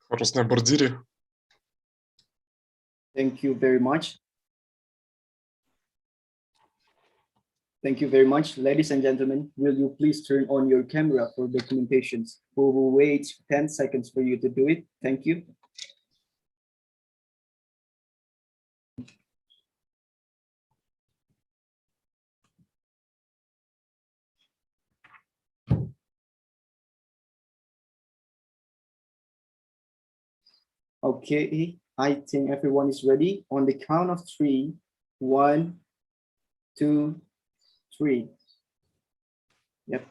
Вопрос на бордире. Thank you very much. Thank you very much. Ladies and gentlemen, will you please turn on your camera for documentations? We will wait 10 seconds for you to do it. Thank you. Okay, I think everyone is ready. On the count of 3, 1, 2, 3. Yep,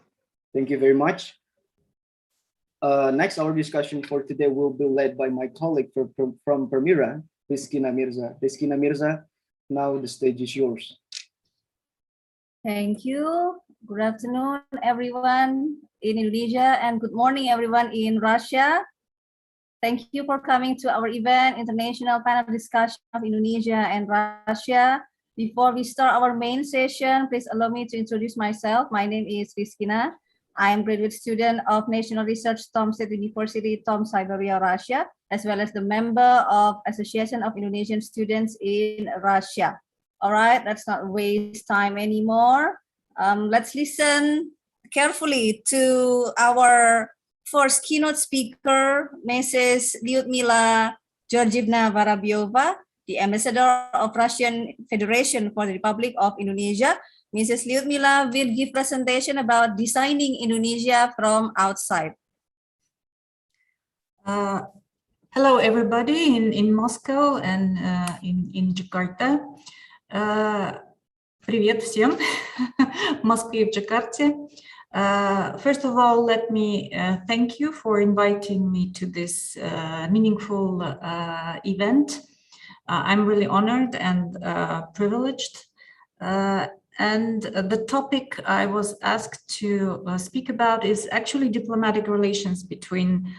thank you very much. Next, our discussion for today will be led by my colleague from Permira, Rizkina Mirza. Rizkina Mirza, now the stage is yours. Thank you. Good afternoon, everyone in Indonesia, and good morning, everyone in Russia. Thank you for coming to our event, International Panel Discussion of Indonesia and Russia. Before we start our main session, please allow me to introduce myself. My name is Rizkina. I am graduate student of National Research Tom State University, Tom, Siberia, Russia, as well as the member of Association of Indonesian Students in Russia. All right, let's not waste time anymore. Let's listen carefully to our first keynote speaker, Mrs. Lyudmila Georgievna Vorobyova, the ambassador of Russian Federation for the Republic of Indonesia. Mrs. Lyudmila will give presentation about designing Indonesia from outside. Hello, everybody in Moscow and in Jakarta. Привет всем в Москве и в Джакарте. First of all, let me thank you for inviting me to this meaningful event. I'm really honored and privileged. And the topic I was asked to speak about is actually diplomatic relations between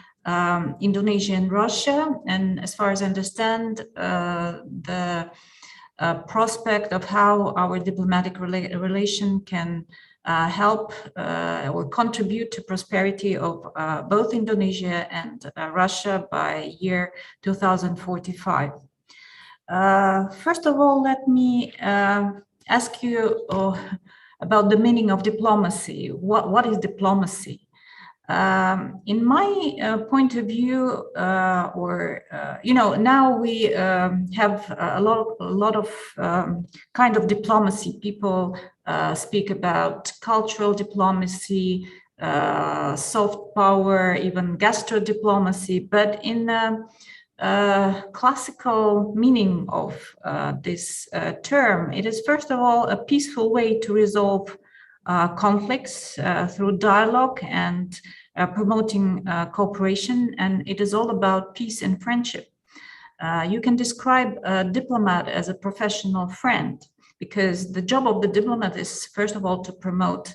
Indonesia and Russia. And as far as I understand, the prospect of how our diplomatic relation can help or contribute to prosperity of both Indonesia and Russia by year 2045. First of all, let me ask you about the meaning of diplomacy. What is diplomacy? In my point of view, now we have a lot of kind of diplomacy. People speak about cultural diplomacy, soft power, even gastro diplomacy. But in the classical meaning of this term, it is first of all a peaceful way to resolve conflicts through dialogue and promoting cooperation, and it is all about peace and friendship. You can describe a diplomat as a professional friend, because the job of the diplomat is first of all to promote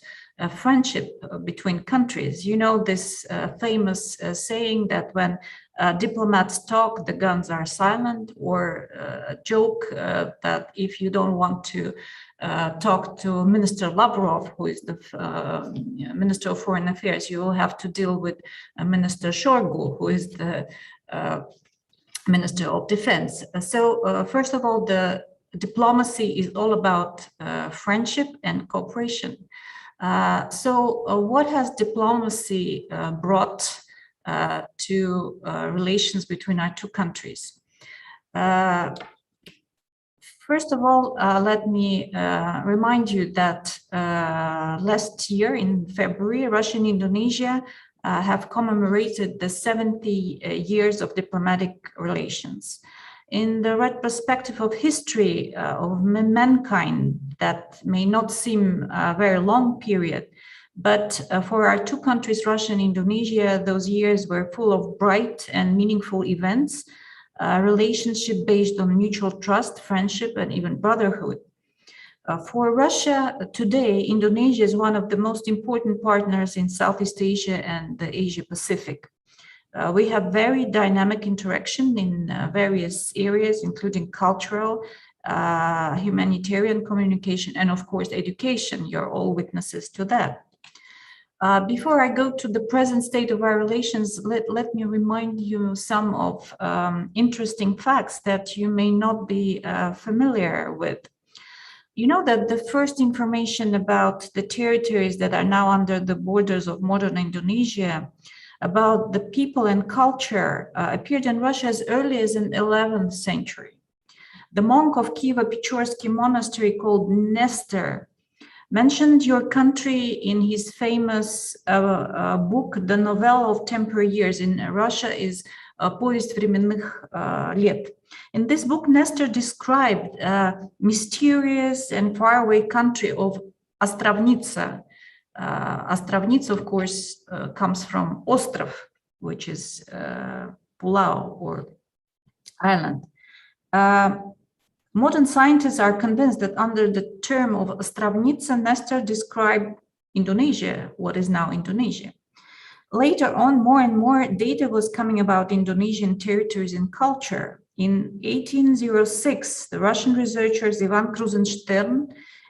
friendship between countries. You know this famous saying that when diplomats talk, the guns are silent, or a joke that if you don't want to talk to Minister Lavrov, who is the Minister of Foreign Affairs, you will have to deal with Minister Shoigu, who is the Minister of Defense. So first of all, the diplomacy is all about friendship and cooperation. So what has diplomacy brought to relations between our two countries? First of all, let me remind you that last year in February, Russia and Indonesia have commemorated the 70 years of diplomatic relations. In the retrospective of history of mankind, that may not seem a very long period, but for our two countries, Russia and Indonesia, those years were full of bright and meaningful events, relationship based on mutual trust, friendship, and even brotherhood. For Russia today, Indonesia is one of the most important partners in Southeast Asia and the Asia Pacific. We have very dynamic interaction in various areas, including cultural, humanitarian communication, and of course, education. You're all witnesses to that. Before I go to the present state of our relations, let me remind you some of interesting facts that you may not be familiar with. You know that the first information about the territories that are now under the borders of modern Indonesia, about the people and culture, appeared in Russia as early as in the 11th century. The monk of Kievo-Pechorsky monastery called Nestor mentioned your country in his famous book, The Novella of Temporary Years. In Russia is Повесть временных лет. In this book, Nestor described a mysterious and faraway country of Ostrovnitsa. Ostrovnitsa, of course, comes from Ostrov, which is Pulau or island. Modern scientists are convinced that under the term of Ostrovnitsa, Nestor described Indonesia, what is now Indonesia. Later on, more and more data was coming about Indonesian territories and culture. In 1806, the Russian researchers Ivan Krusenstern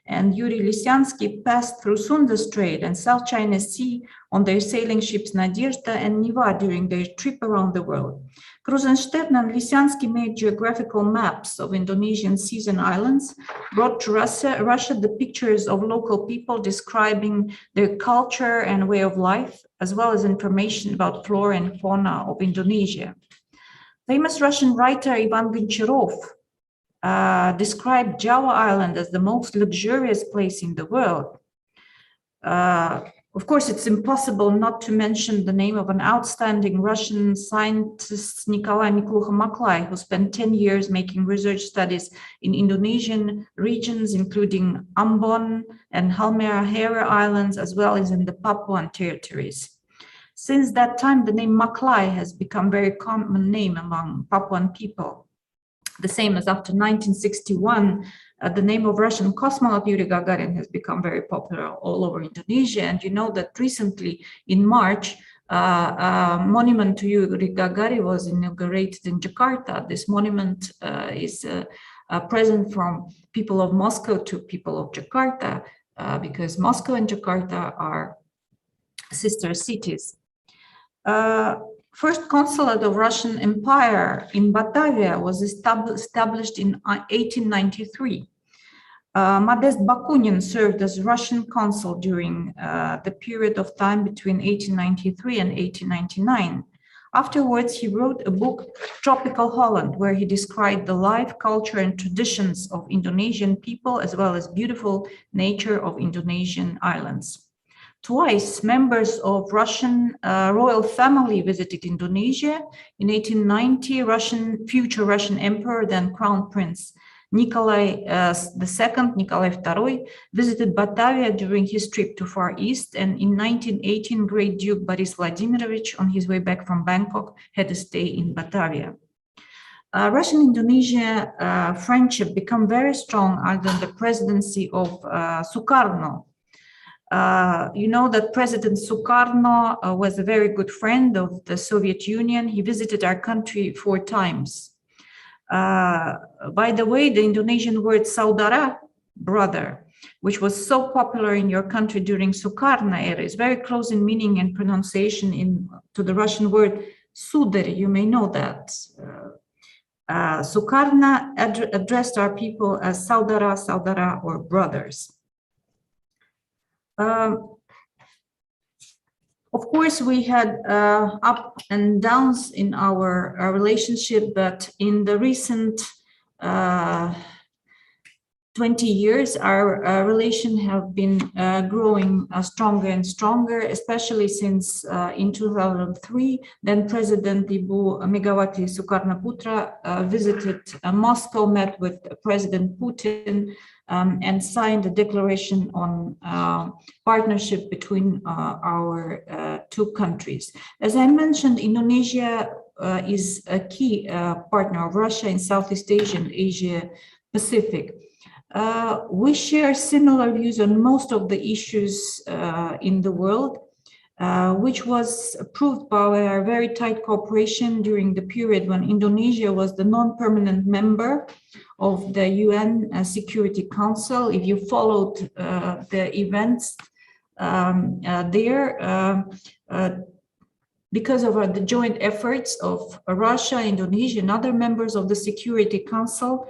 and Yuri Lysyansky passed through Sunda Strait and South China Sea on their sailing ships Nadezhda and Neva during their trip around the world. Krusenstern and Lysyansky made geographical maps of Indonesian seas and islands, brought to Russia the pictures of local people describing their culture and way of life, as well as information about flora and fauna of Indonesia. Famous Russian writer Ivan Goncharov described Java Island as the most luxurious place in the world. Of course, it's impossible not to mention the name of an outstanding Russian scientist, Nikolai Miklucha-Maklai, who spent 10 years making research studies in Indonesian regions, including Ambon and Halmahera Islands, as well as in the Papuan territories. Since that time, the name Maklai has become a very common name among Papuan people. The same as after 1961, the name of Russian cosmonaut Yuri Gagarin has become very popular all over Indonesia. And you know that recently in March, a monument to Yuri Gagarin was inaugurated in Jakarta. This monument is a present from people of Moscow to people of Jakarta, because Moscow and Jakarta are sister cities. First consulate of Russian Empire in Batavia was established in 1893. Modest Bakunin served as Russian consul during the period of time between 1893 and 1899. Afterwards, he wrote a book, Tropical Holland, where he described the life, culture, and traditions of Indonesian people, as well as beautiful nature of Indonesian islands. Twice, members of Russian royal family visited Indonesia. In 1890, future Russian Emperor, then Crown Prince Nikolai II, Nikolai II, visited Batavia during his trip to Far East. And in 1918, Great Duke Boris Vladimirovich, on his way back from Bangkok, had a stay in Batavia. Russian-Indonesia friendship became very strong under the presidency of Sukarno. You know that President Sukarno was a very good friend of the Soviet Union. He visited our country 4 times. By the way, the Indonesian word saudara, brother, which was so popular in your country during Sukarno era, is very close in meaning and pronunciation to the Russian word sudar. You may know that. Sukarno addressed our people as saudara, saudara, or brothers. Of course, we had up and downs in our relationship, but in the recent 20 years, our relation have been growing stronger and stronger, especially since in 2003, then President Ibu Megawati Sukarnoputra visited Moscow, met with President Putin, and signed a declaration on partnership between our two countries. As I mentioned, Indonesia is a key partner of Russia in Southeast Asia and Asia Pacific. We share similar views on most of the issues in the world, which was proved by our very tight cooperation during the period when Indonesia was the non-permanent member of the UN Security Council. If you followed the events there, because of the joint efforts of Russia, Indonesia, and other members of the Security Council,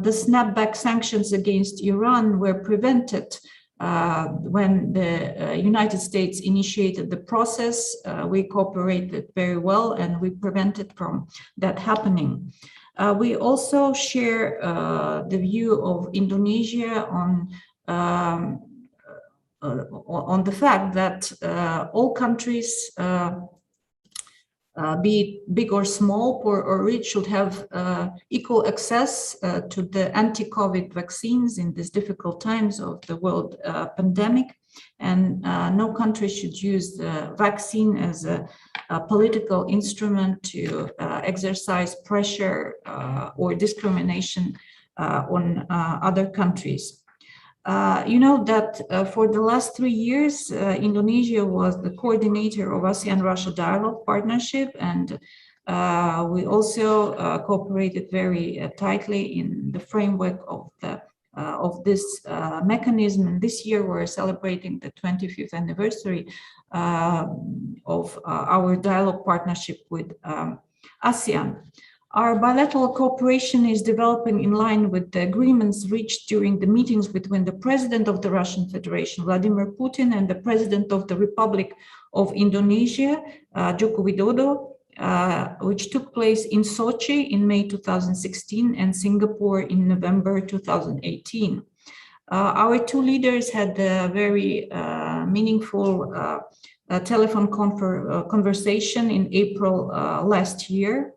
the snapback sanctions against Iran were prevented when the United States initiated the process. We cooperated very well and we prevented from that happening. We also share the view of Indonesia on the fact that all countries, be it big or small, poor or rich, should have equal access to the anti-COVID vaccines in these difficult times of the world pandemic. And no country should use the vaccine as a political instrument to exercise pressure or discrimination on other countries. You know that for the last 3 years, Indonesia was the coordinator of ASEAN-Russia Dialogue Partnership, and we also cooperated very tightly in the framework of this mechanism. And this year we're celebrating the 25th anniversary of our dialogue partnership with ASEAN. Our bilateral cooperation is developing in line with the agreements reached during the meetings between the President of the Russian Federation, Vladimir Putin, and the President of the Republic of Indonesia, Joko Widodo, which took place in Sochi in May 2016 and Singapore in November 2018. Our two leaders had a very meaningful telephone conversation in April last year.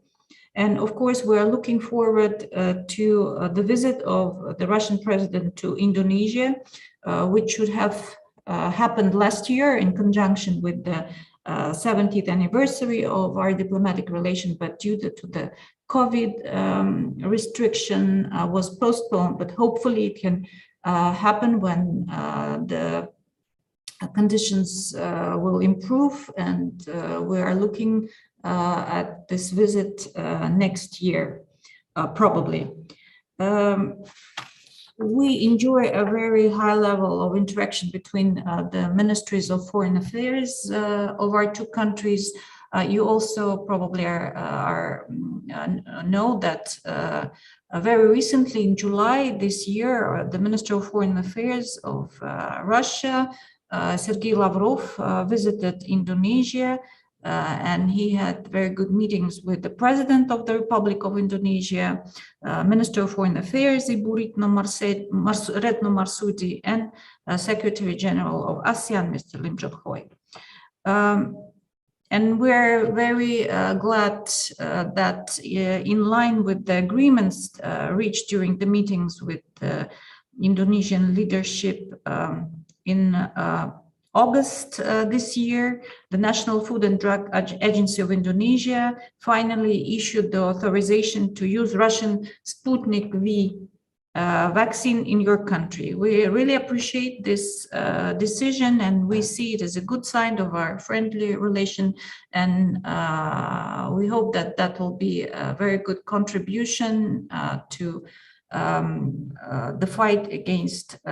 And of course, we are looking forward to the visit of the Russian president to Indonesia, which should have happened last year in conjunction with the 70th anniversary of our diplomatic relation, but due to the COVID restriction was postponed, but hopefully it can happen when the conditions will improve, and we are looking at this visit next year, probably. We enjoy a very high level of interaction between the ministries of foreign affairs of our two countries. You also probably know that very recently in July this year, the Minister of Foreign Affairs of Russia, Sergei Lavrov, visited Indonesia. And he had very good meetings with the President of the Republic of Indonesia, Minister of Foreign Affairs, Ibu Retno Marsudi, and Secretary General of ASEAN, Mr. Lim Jokhoi. And we're very glad that in line with the agreements reached during the meetings with the Indonesian leadership in August this year, the National Food and Drug Agency of Indonesia finally issued the authorization to use Russian Sputnik V vaccine in your country. We really appreciate this decision, and we see it as a good sign of our friendly relation, and we hope that that will be a very good contribution to the fight against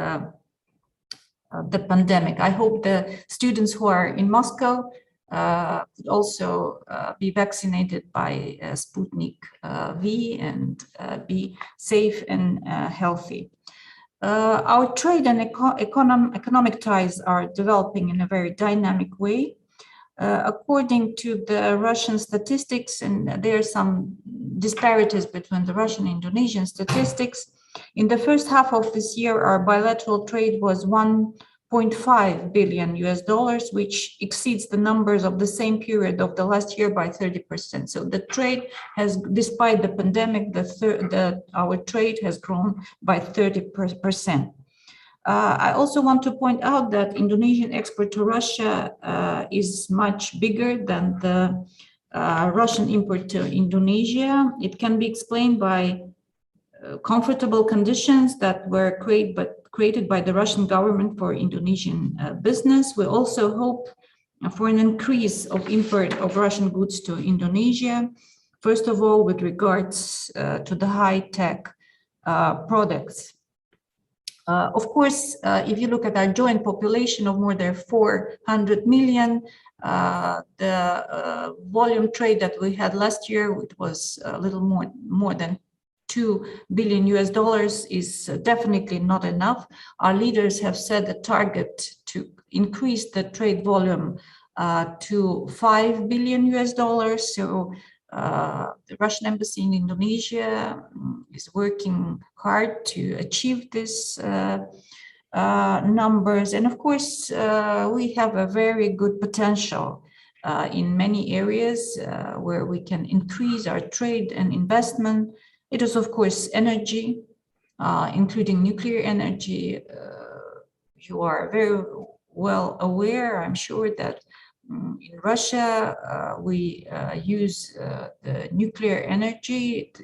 the pandemic. I hope the students who are in Moscow could also be vaccinated by Sputnik V and be safe and healthy. Our trade and economic ties are developing in a very dynamic way. According to the Russian statistics, and there are some disparities between the Russian and Indonesian statistics, In the first half of this year, our bilateral trade was $1.5 billion, which exceeds the numbers of the same period of the last year by 30%. So the trade has, despite the pandemic, our trade has grown by 30%. I also want to point out that Indonesian export to Russia is much bigger than the Russian import to Indonesia. It can be explained by comfortable conditions that were created by the Russian government for Indonesian business. We also hope for an increase of import of Russian goods to Indonesia, first of all, with regards to the high-tech products. Of course, if you look at our joint population of more than 400 million, the volume trade that we had last year, which was a little more than $2 billion is definitely not enough. Our leaders have set a target to increase the trade volume to $5 billion. So the Russian embassy in Indonesia is working hard to achieve this numbers. And of course, we have a very good potential in many areas where we can increase our trade and investment. It is, of course, energy, including nuclear energy. You are very well aware, I'm sure, that in Russia, we use the nuclear energy,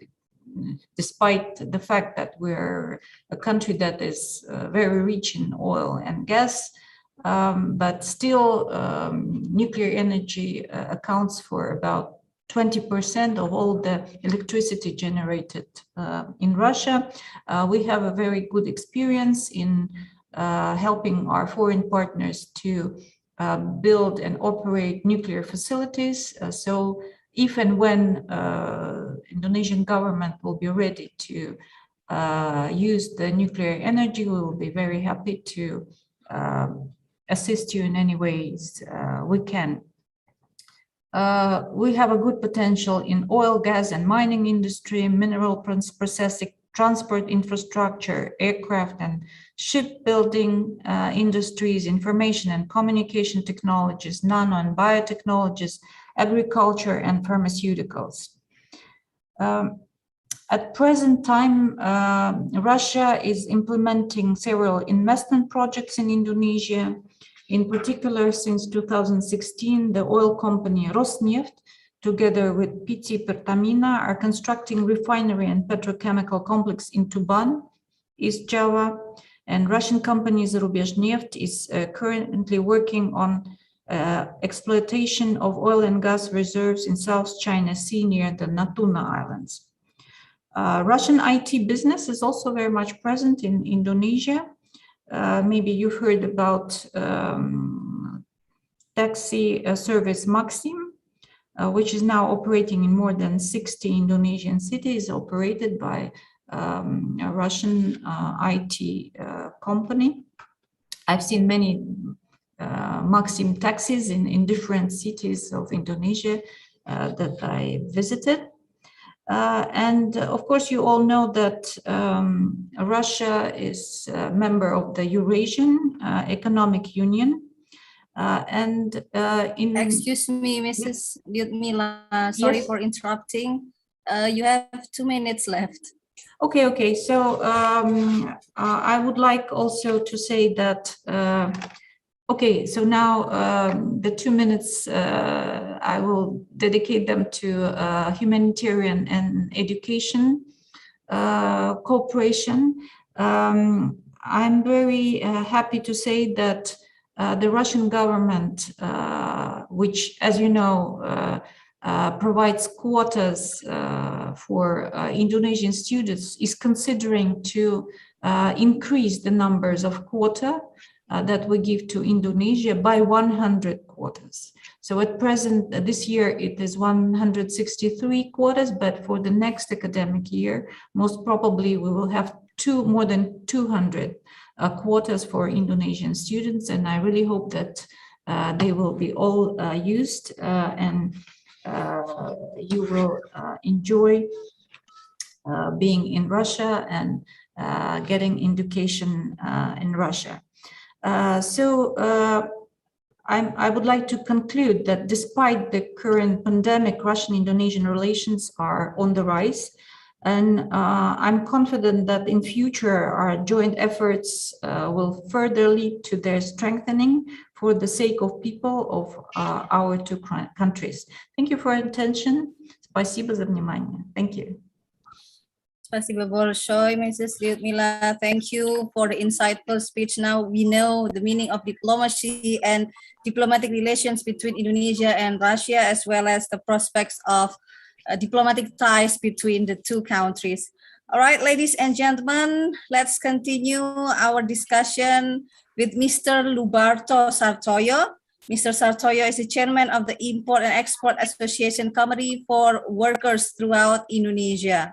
despite the fact that we're a country that is very rich in oil and gas. But still, nuclear energy accounts for about 20% of all the electricity generated in Russia. We have a very good experience in helping our foreign partners to build and operate nuclear facilities. So if and when Indonesian government will be ready to use the nuclear energy, we will be very happy to assist you in any ways we can. We have a good potential in oil, gas, and mining industry, mineral processing, transport infrastructure, aircraft and shipbuilding industries, information and communication technologies, nano and biotechnologies, agriculture, and pharmaceuticals. At present time, Russia is implementing several investment projects in Indonesia. In particular, since 2016, the oil company Rosneft, together with PT Pertamina, are constructing refinery and petrochemical complex in Tuban, East Java, and Russian company Zarubezhneft is currently working on exploitation of oil and gas reserves in South China Sea near the Natuna Islands. Russian IT business is also very much present in Indonesia. Maybe you've heard about taxi service Maxim, which is now operating in more than 60 Indonesian cities, operated by a Russian IT company. I've seen many Maxim taxis in different cities of Indonesia that I visited. And of course, you all know that Russia is a member of the Eurasian Economic Union. Excuse me, Mrs. Lyudmila, sorry for interrupting. You have 2 minutes left. Okay. So I would like also to say that, okay, so now the 2 minutes, I will dedicate them to humanitarian and education cooperation. I'm very happy to say that the Russian government, which, as you know, provides quotas for Indonesian students, is considering to increase the numbers of quota that we give to Indonesia by 100 quotas. So at present, this year, it is 163 quotas, but for the next academic year, most probably we will have more than 200 quotas for Indonesian students. And I really hope that they will be all used and you will enjoy being in Russia and getting education in Russia. I would like to conclude that despite the current pandemic, Russian-Indonesian relations are on the rise. And I'm confident that in future, our joint efforts will further lead to their strengthening for the sake of people of our two countries. Thank you for your attention. Спасибо за внимание. Thank you. Спасибо большое, Mrs. Lyudmila. Thank you for the insightful speech. Now we know the meaning of diplomacy and diplomatic relations between Indonesia and Russia, as well as the prospects of diplomatic ties between the two countries. All right, ladies and gentlemen, let's continue our discussion with Mr. Lubarto Sartoyo. Mr. Sartoyo is the chairman of the Import and Export Association Committee for Workers throughout Indonesia.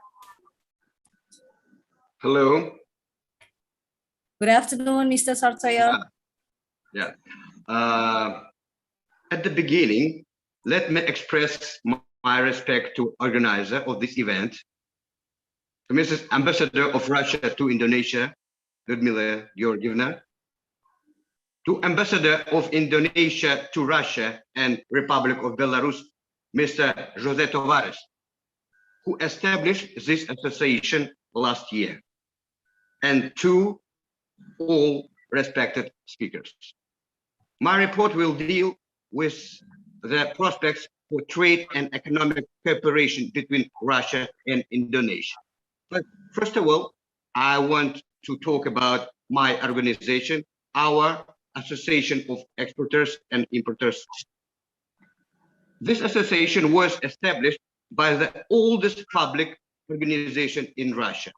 Hello. Good afternoon, Mr. Sartoyo. At the beginning, let me express my respect to organizer of this event, to Mrs. Ambassador of Russia to Indonesia, Lyudmila Georgievna, to Ambassador of Indonesia to Russia and Republic of Belarus, Mr. José Tavares, who established this association last year, and to all respected speakers. My report will deal with the prospects for trade and economic cooperation between Russia and Indonesia. But first of all, I want to talk about my organization, our Association of Exporters and Importers. This association was established by the oldest public organization in Russia,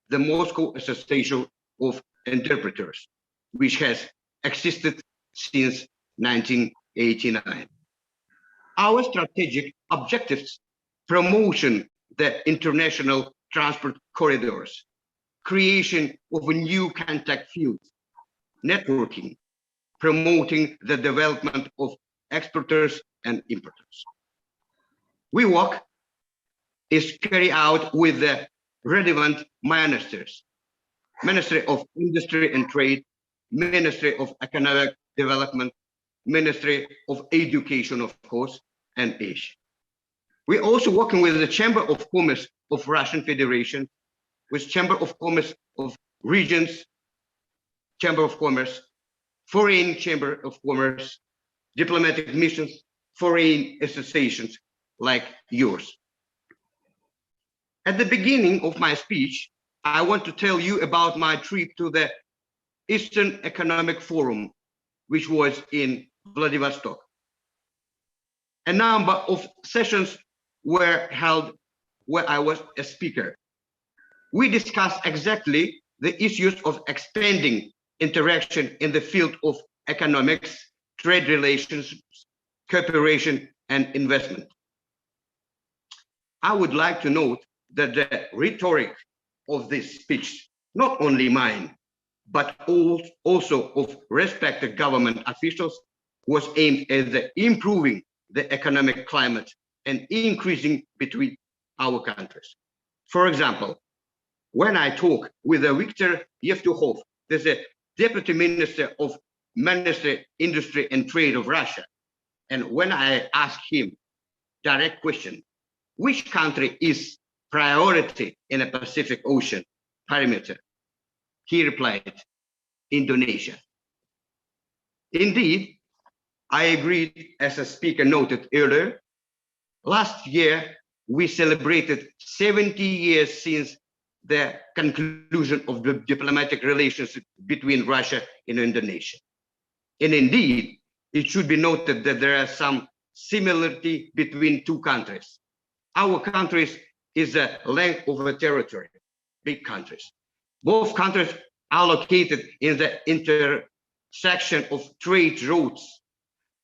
the Moscow Association of Interpreters, which has existed since 1989. Our strategic objectives: promotion the international transport corridors, creation of a new contact fields, networking, promoting the development of exporters and importers. We work is carried out with the relevant ministers: Ministry of Industry and Trade, Ministry of Economic Development, Ministry of Education, of course, and Asia. We're also working with the Chamber of Commerce of Russian Federation, with Chamber of Commerce of Regions, Chamber of Commerce, Foreign Chamber of Commerce, diplomatic missions, foreign associations like yours. At the beginning of my speech, I want to tell you about my trip to the Eastern Economic Forum, which was in Vladivostok. A number of sessions were held where I was a speaker. We discussed exactly the issues of expanding interaction in the field of economics, trade relations, cooperation, and investment. I would like to note that the rhetoric of this speech, not only mine, but also of respected government officials, was aimed at improving the economic climate and increasing between our countries. For example, when I talk with Viktor Yevtukhov, there's a Deputy Minister of Ministry, Industry and Trade of Russia, and when I ask him direct question, which country is priority in a Pacific Ocean perimeter, he replied, Indonesia. Indeed, I agreed, as a speaker noted earlier. Last year, we celebrated 70 years since the conclusion of the diplomatic relations between Russia and Indonesia. And indeed, it should be noted that there are some similarity between two countries. Our countries is a length of a territory, big countries. Both countries are located in the intersection of trade routes.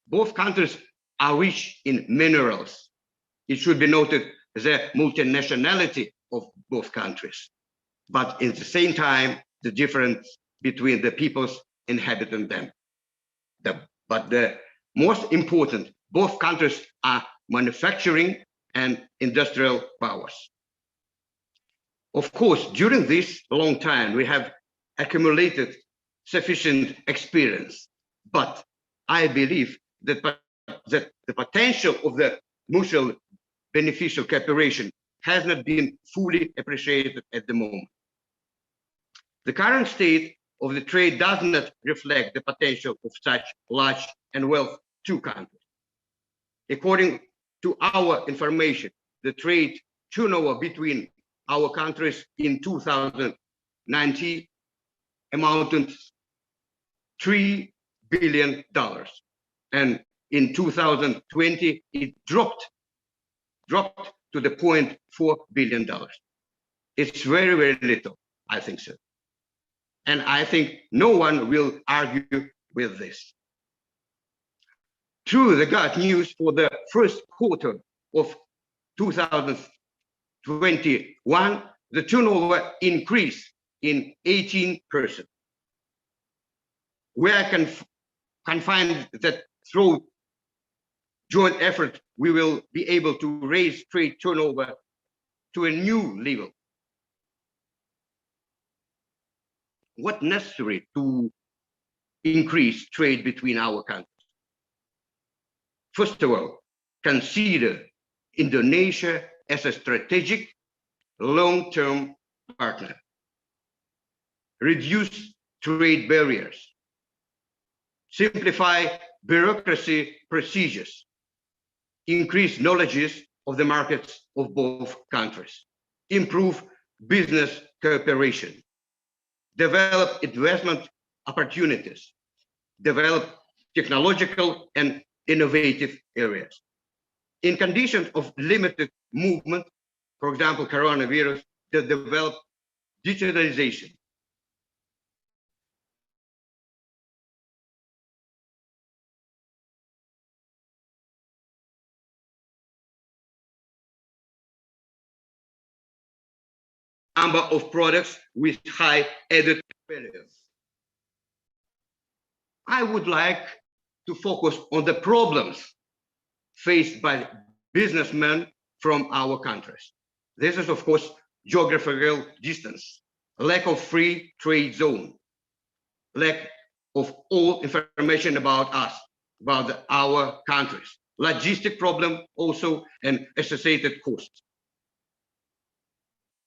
Both countries are rich in minerals. It should be noted the multinationality of both countries, but at the same time, the difference between the peoples inhabiting them. But the most important, both countries are manufacturing and industrial powers. Of course, during this long time, we have accumulated sufficient experience, but I believe that the potential of the mutual beneficial cooperation has not been fully appreciated at the moment. The current state of the trade does not reflect the potential of such large and wealth two countries. According to our information, the trade turnover between our countries in 2019 amounted $3 billion. And in 2020, it dropped to the $0.4 billion. It's very, very little, I think so. And I think no one will argue with this. True, the good news for the first quarter of 2021, the turnover increased in 18%. We can find that through joint effort, we will be able to raise trade turnover to a new level. What's necessary to increase trade between our countries? First of all, consider Indonesia as a strategic long-term partner. Reduce trade barriers. Simplify bureaucracy procedures. Increase knowledge of the markets of both countries. Improve business cooperation. Develop investment opportunities. Develop technological and innovative areas. In conditions of limited movement, for example, coronavirus, to develop digitalization. Number of products with high added value. I would like to focus on the problems faced by businessmen from our countries. This is, of course, geographical distance, lack of free trade zone, lack of all information about us, about our countries, logistic problem also, and associated costs.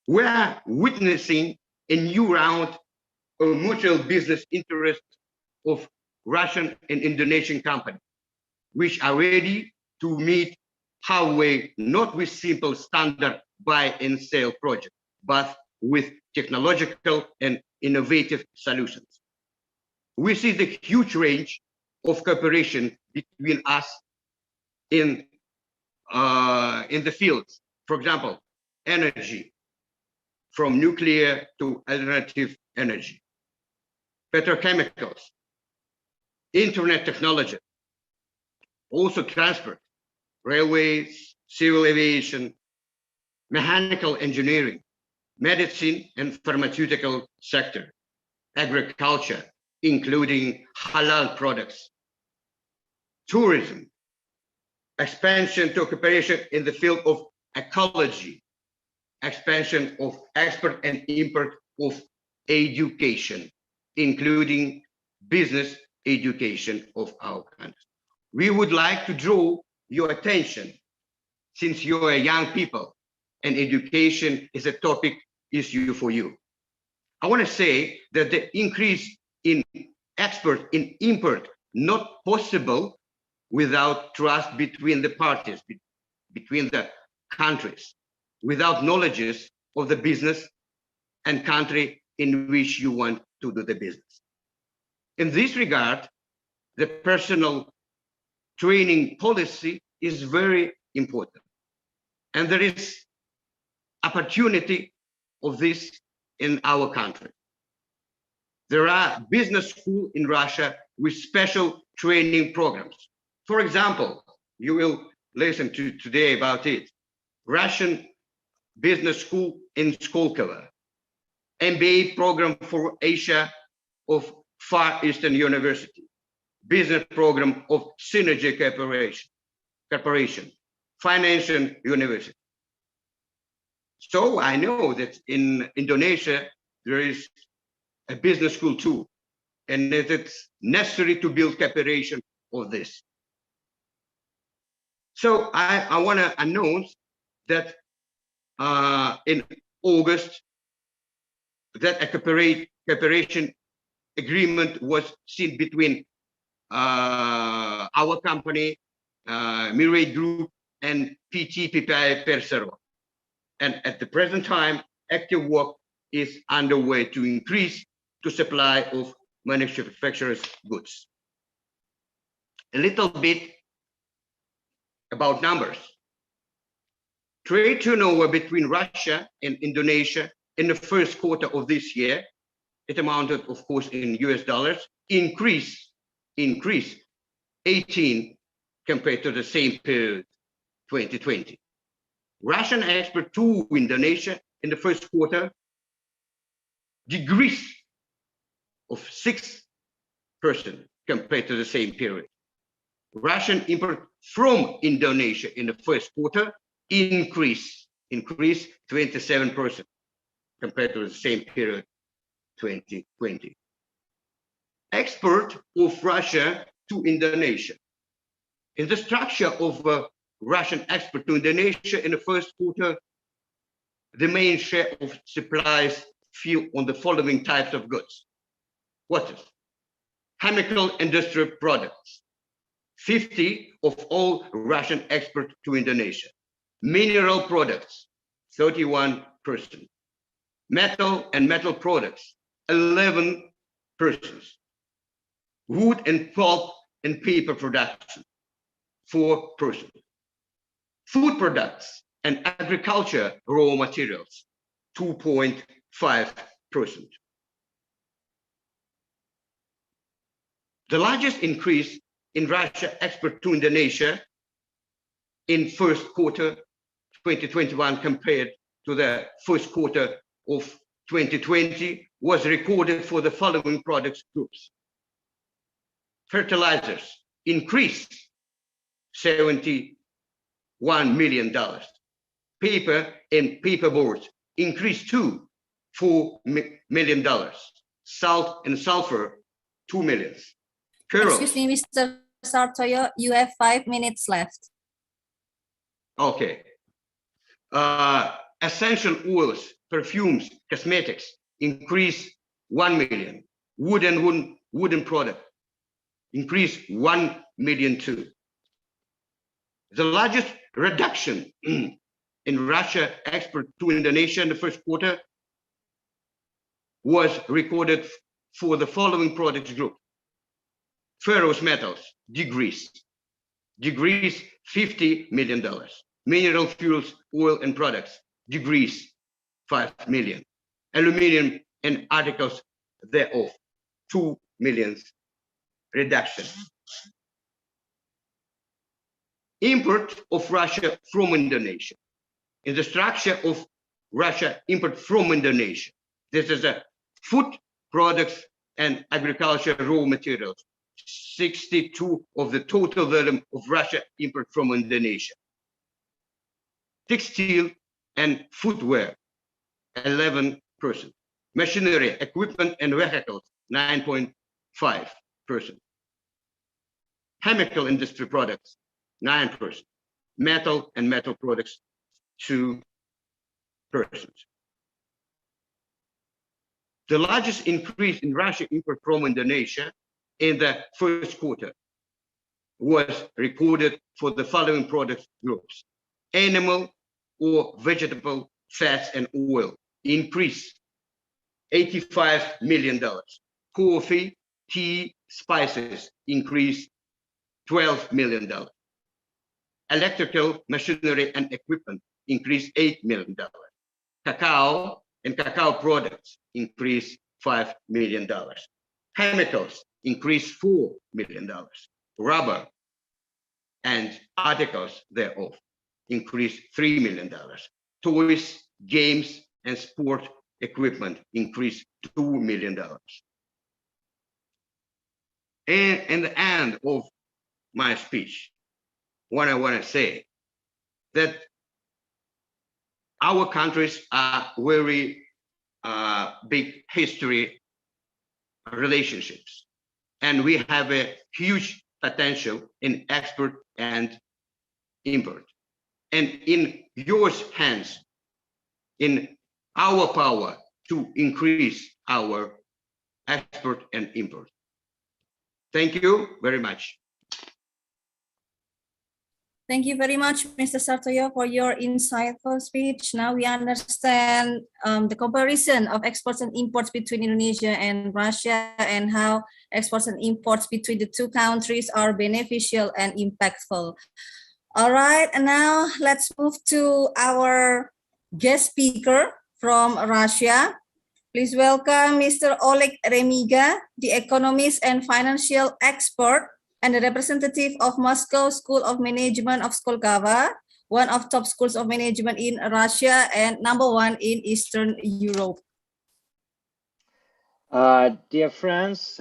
We are witnessing a new round of mutual business interest of Russian and Indonesian companies, which are ready to meet Huawei not with simple standard buy and sell project, but with technological and innovative solutions. We see the huge range of cooperation between us in the fields. For example, energy, from nuclear to alternative energy, petrochemicals, internet technology, also transport, railways, civil aviation, mechanical engineering, medicine and pharmaceutical sector, agriculture, including halal products, tourism, expansion to cooperation in the field of ecology, expansion of export and import of education, including business education of our country. We would like to draw your attention, since you are young people and education is a topic issue for you. I want to say that the increase in export and import not possible without trust between the parties, between the countries, without knowledge of the business and country in which you want to do the business. In this regard, the personal training policy is very important. And there is opportunity of this in our country. There are business schools in Russia with special training programs. For example, you will listen to today about it. Russian business school in Skolkovo, MBA program for Asia of Far Eastern University, business program of Synergy Corporation, Financial University. So I know that in Indonesia, there is a business school too, and that it's necessary to build cooperation of this. So I want to announce that in August, that a cooperation agreement was seen between our company, Mirai Group, and PT PPI Persero. And at the present time, active work is underway to increase the supply of manufacturers' goods. A little bit about numbers. Trade turnover between Russia and Indonesia in the first quarter of this year, it amounted, of course, in US dollars, increase 18 compared to the same period 2020. Russian export to Indonesia in the first quarter decreased of 6% compared to the same period. Russian import from Indonesia in the first quarter increased 27% compared to the same period 2020. Export of Russia to Indonesia. In the structure of Russian export to Indonesia in the first quarter, the main share of supplies fell on the following types of goods. What is? Chemical industrial products, 50% of all Russian export to Indonesia. Mineral products, 31%. Metal and metal products, 11%. Wood and pulp and paper production, 4%. Food products and agriculture raw materials, 2.5%. The largest increase in Russia export to Indonesia in first quarter 2021 compared to the first quarter of 2020 was recorded for the following products groups. Fertilizers increased $71 million. Paper and paperboard increased to $4 million. Salt and sulfur, 2 million. Excuse me, Mr. Sartoyo, you have 5 minutes left. Okay. Essential oils, perfumes, cosmetics increased 1 million. Wood and wooden product increased 1 million too. The largest reduction in Russia export to Indonesia in the first quarter was recorded for the following products group. Ferrous metals decreased $50 million. Mineral fuels, oil and products decreased 5 million. Aluminium and articles thereof, 2 million reduction. Import of Russia from Indonesia. In the structure of Russia import from Indonesia, this is a food products and agriculture raw materials, 62% of the total volume of Russia import from Indonesia. Textile and footwear, 11%. Machinery, equipment and vehicles, 9.5%. Chemical industry products, 9%. Metal and metal products, 2%. The largest increase in Russia import from Indonesia in the first quarter was recorded for the following product groups. Animal or vegetable fats and oil increased $85 million. Coffee, tea, spices increased $12 million. Electrical machinery and equipment increased $8 million. Cacao and cacao products increased $5 million. Chemicals increased $4 million. Rubber and articles thereof increased $3 million. Toys, games, and sport equipment increased $2 million. And in the end of my speech, what I want to say that our countries are very big history relationships, and we have a huge potential in export and import. And in your hands, in our power to increase our export and import. Thank you very much. Thank you very much, Mr. Sartoyo, for your insightful speech. Now we understand the comparison of exports and imports between Indonesia and Russia, and how exports and imports between the two countries are beneficial and impactful. All right, and now let's move to our guest speaker from Russia. Please welcome Mr. Oleg Remiga, the economist and financial expert and the representative of Moscow School of Management of Skolkovo, one of top schools of management in Russia and #1 in Eastern Europe. Dear friends,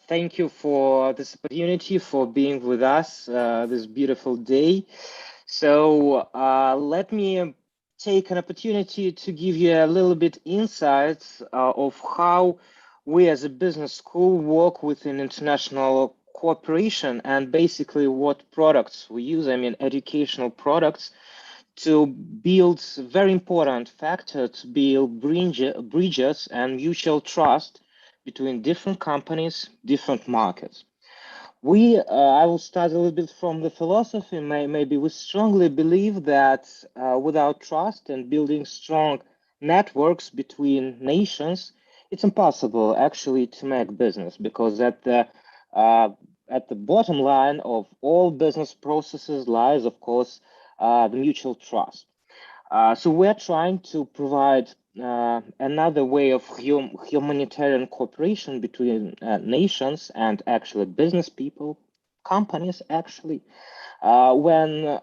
thank you for this opportunity, for being with us this beautiful day. So let me take an opportunity to give you a little bit insights of how we as a business school work within international cooperation, and basically what products we use, I mean educational products, to build very important factor to build bridges and mutual trust between different companies, different markets. I will start a little bit from the philosophy. Maybe we strongly believe that without trust and building strong networks between nations, it's impossible actually to make business, because at the bottom line of all business processes lies, of course, the mutual trust. So we're trying to provide another way of humanitarian cooperation between nations and actually business people, companies actually, when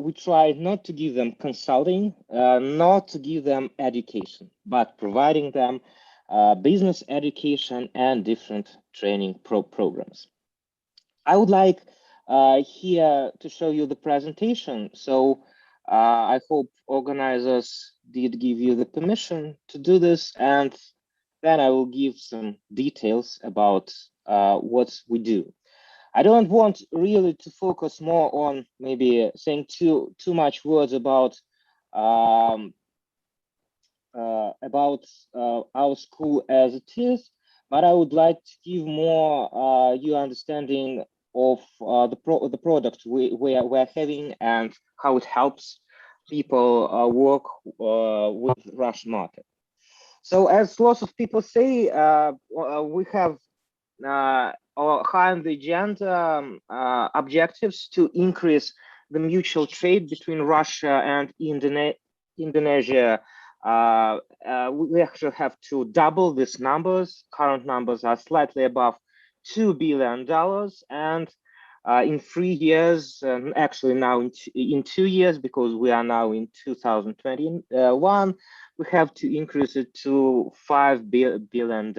we try not to give them consulting, not to give them education, but providing them business education and different training programs. I would like here to show you the presentation. So I hope organizers did give you the permission to do this, and then I will give some details about what we do. I don't want really to focus more on maybe saying too much words about our school as it is, but I would like to give more your understanding of the product we're having and how it helps people work with Russian market. So as lots of people say, we have high on the agenda objectives to increase the mutual trade between Russia and Indonesia. We actually have to double these numbers. Current numbers are slightly above $2 billion, and in 3 years, actually now in 2 years, because we are now in 2021, we have to increase it to $5 billion.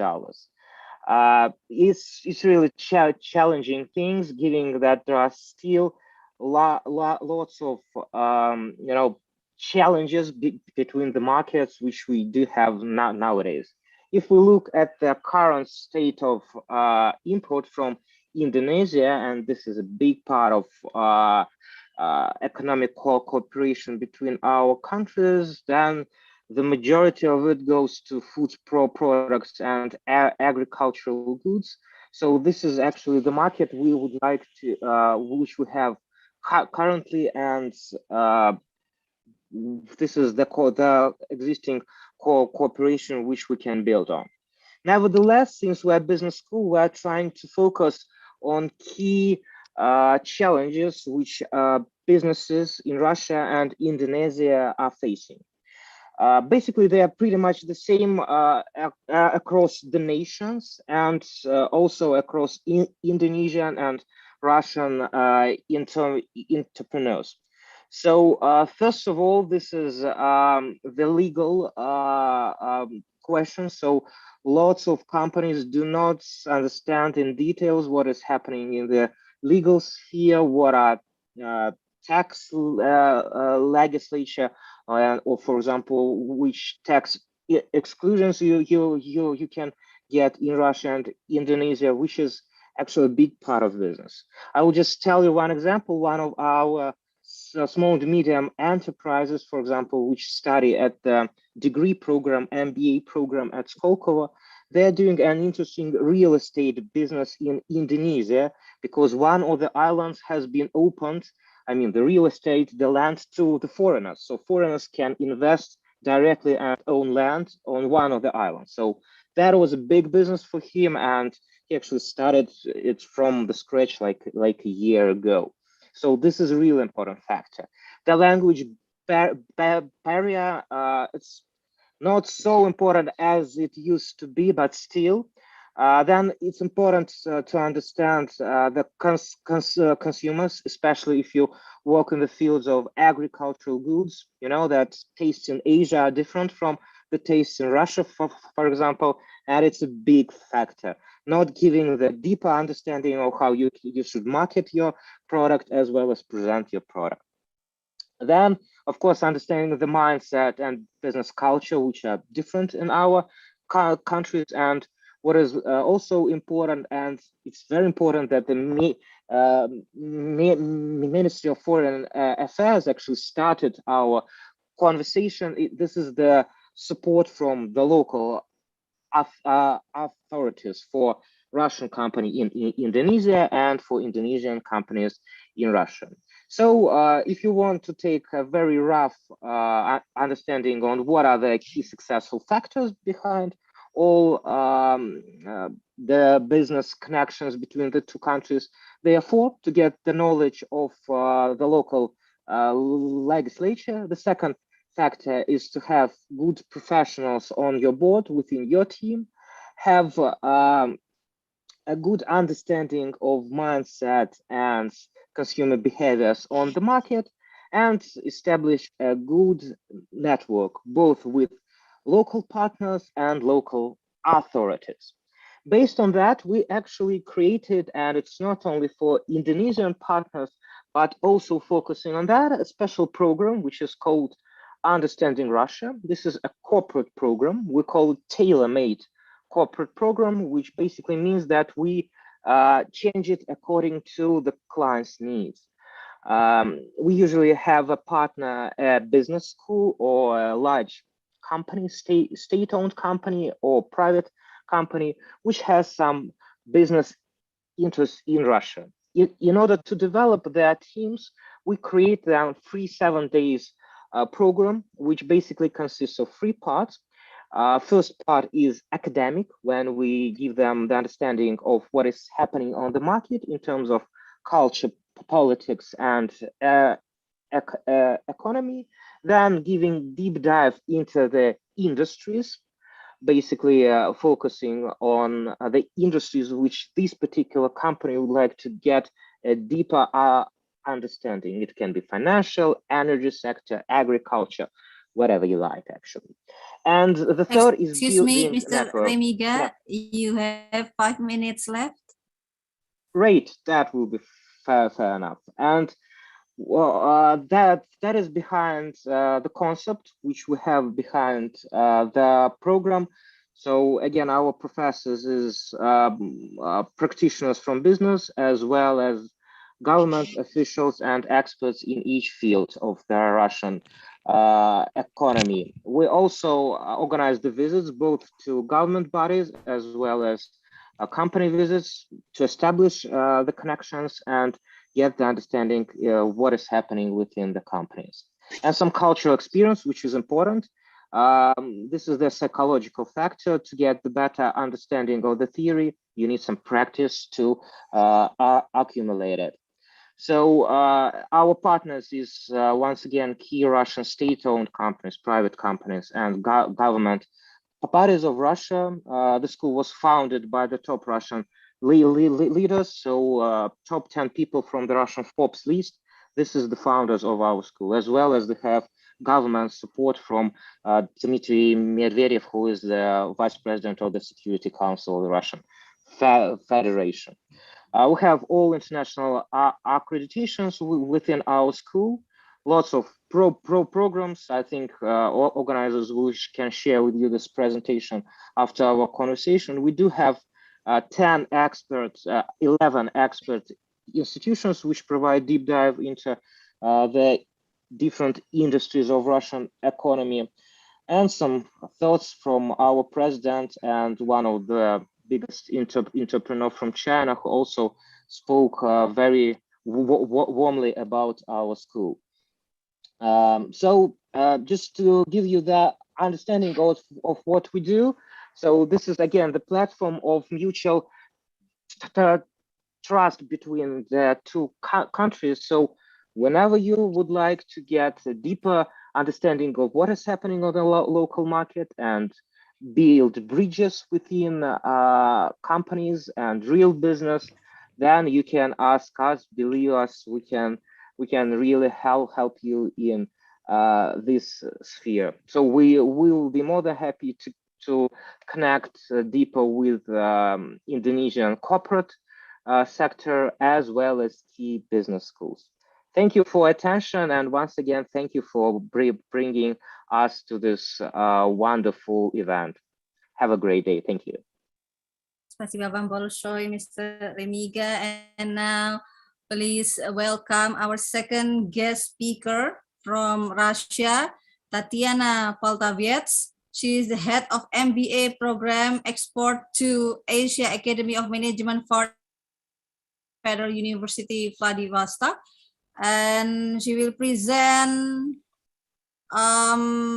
It's really challenging things, given that there are still lots of challenges between the markets which we do have nowadays. If we look at the current state of import from Indonesia, and this is a big part of economic cooperation between our countries, then the majority of it goes to food products and agricultural goods. So this is actually the market we would like to, which we have currently, and this is the existing cooperation which we can build on. Nevertheless, since we're a business school, we're trying to focus on key challenges which businesses in Russia and Indonesia are facing. Basically, they are pretty much the same across the nations, and also across Indonesian and Russian entrepreneurs. So first of all, this is the legal question. So lots of companies do not understand in details what is happening in the legal sphere, what are tax legislature or for example, which tax exclusions you can get in Russia and Indonesia, which is actually a big part of business. I will just tell you one example. One of our small to medium enterprises, for example, which study at the degree program, MBA program at Skolkovo, they're doing an interesting real estate business in Indonesia because one of the islands has been opened. I mean, the real estate, the land to the foreigners. So foreigners can invest directly and own land on one of the islands. So that was a big business for him, and he actually started it from the scratch like a year ago. So this is a really important factor. The language barrier, it's not so important as it used to be, but still. Then it's important to understand the consumers, especially if you work in the fields of agricultural goods. You know that tastes in Asia are different from the tastes in Russia, for example, and it's a big factor. Not giving the deeper understanding of how you should market your product as well as present your product. Then, of course, understanding the mindset and business culture, which are different in our countries. And what is also important, and it's very important that the Ministry of Foreign Affairs actually started our conversation. This is the support from the local authorities for Russian company in Indonesia and for Indonesian companies in Russia. So if you want to take a very rough understanding on what are the key successful factors behind all the business connections between the two countries, therefore, to get the knowledge of the local legislature, the second factor is to have good professionals on your board within your team, have a good understanding of mindset and consumer behaviors on the market, and establish a good network, both with local partners and local authorities. Based on that, we actually created, and it's not only for Indonesian partners, but also focusing on that, a special program, which is called Understanding Russia. This is a corporate program. We call it tailor-made corporate program, which basically means that we change it according to the client's needs. We usually have a partner, a business school or a large company, state-owned company or private company, which has some business interests in Russia. In order to develop their teams, we create a free 7 days program, which basically consists of 3 parts. First part is academic, when we give them the understanding of what is happening on the market in terms of culture, politics, and economy. Then giving deep dive into the industries, basically focusing on the industries which this particular company would like to get a deeper understanding. It can be financial, energy sector, agriculture, whatever you like, actually. And the third is excuse me, building Mr. network. Remiga, Yeah. you have 5 minutes left. Great, that will be fair enough. And well, that is behind the concept which we have behind the program. So again, our professors is practitioners from business as well as government officials and experts in each field of the Russian economy. We also organize the visits both to government bodies as well as company visits to establish the connections and get the understanding what is happening within the companies. And some cultural experience, which is important. This is the psychological factor. To get the better understanding of the theory, you need some practice to accumulate it. So our partners is once again key Russian state-owned companies, private companies, and government bodies of Russia. The school was founded by the top Russian leaders, so top 10 people from the Russian Forbes list. This is the founders of our school, as well as they have government support from Dmitry Medvedev, who is the vice president of the Security Council of the Russian Federation. We have all international accreditations within our school. lots of programs. I think organizers can share with you this presentation after our conversation. We do have 10 experts, 11 expert institutions which provide deep dive into the different industries of Russian economy, and some thoughts from our president and one of the biggest entrepreneur from China, who also spoke very warmly about our school. So just to give you the understanding of what we do. So this is, again, the platform of mutual trust between the two countries. So whenever you would like to get a deeper understanding of what is happening on the local market and build bridges within companies and real business, then you can ask us, believe us, we can really help you in this sphere. So we will be more than happy to connect deeper with Indonesian corporate sector as well as key business schools. Thank you for attention, and once again, thank you for bringing us to this wonderful event. Have a great day. Thank you. Спасибо вам большое, Mr. Remiga. And now, please welcome our second guest speaker from Russia, Tatiana Poltavitz. She is the head of MBA program Export to Asia Academy of Management for Federal University Vladivostok. And she will present,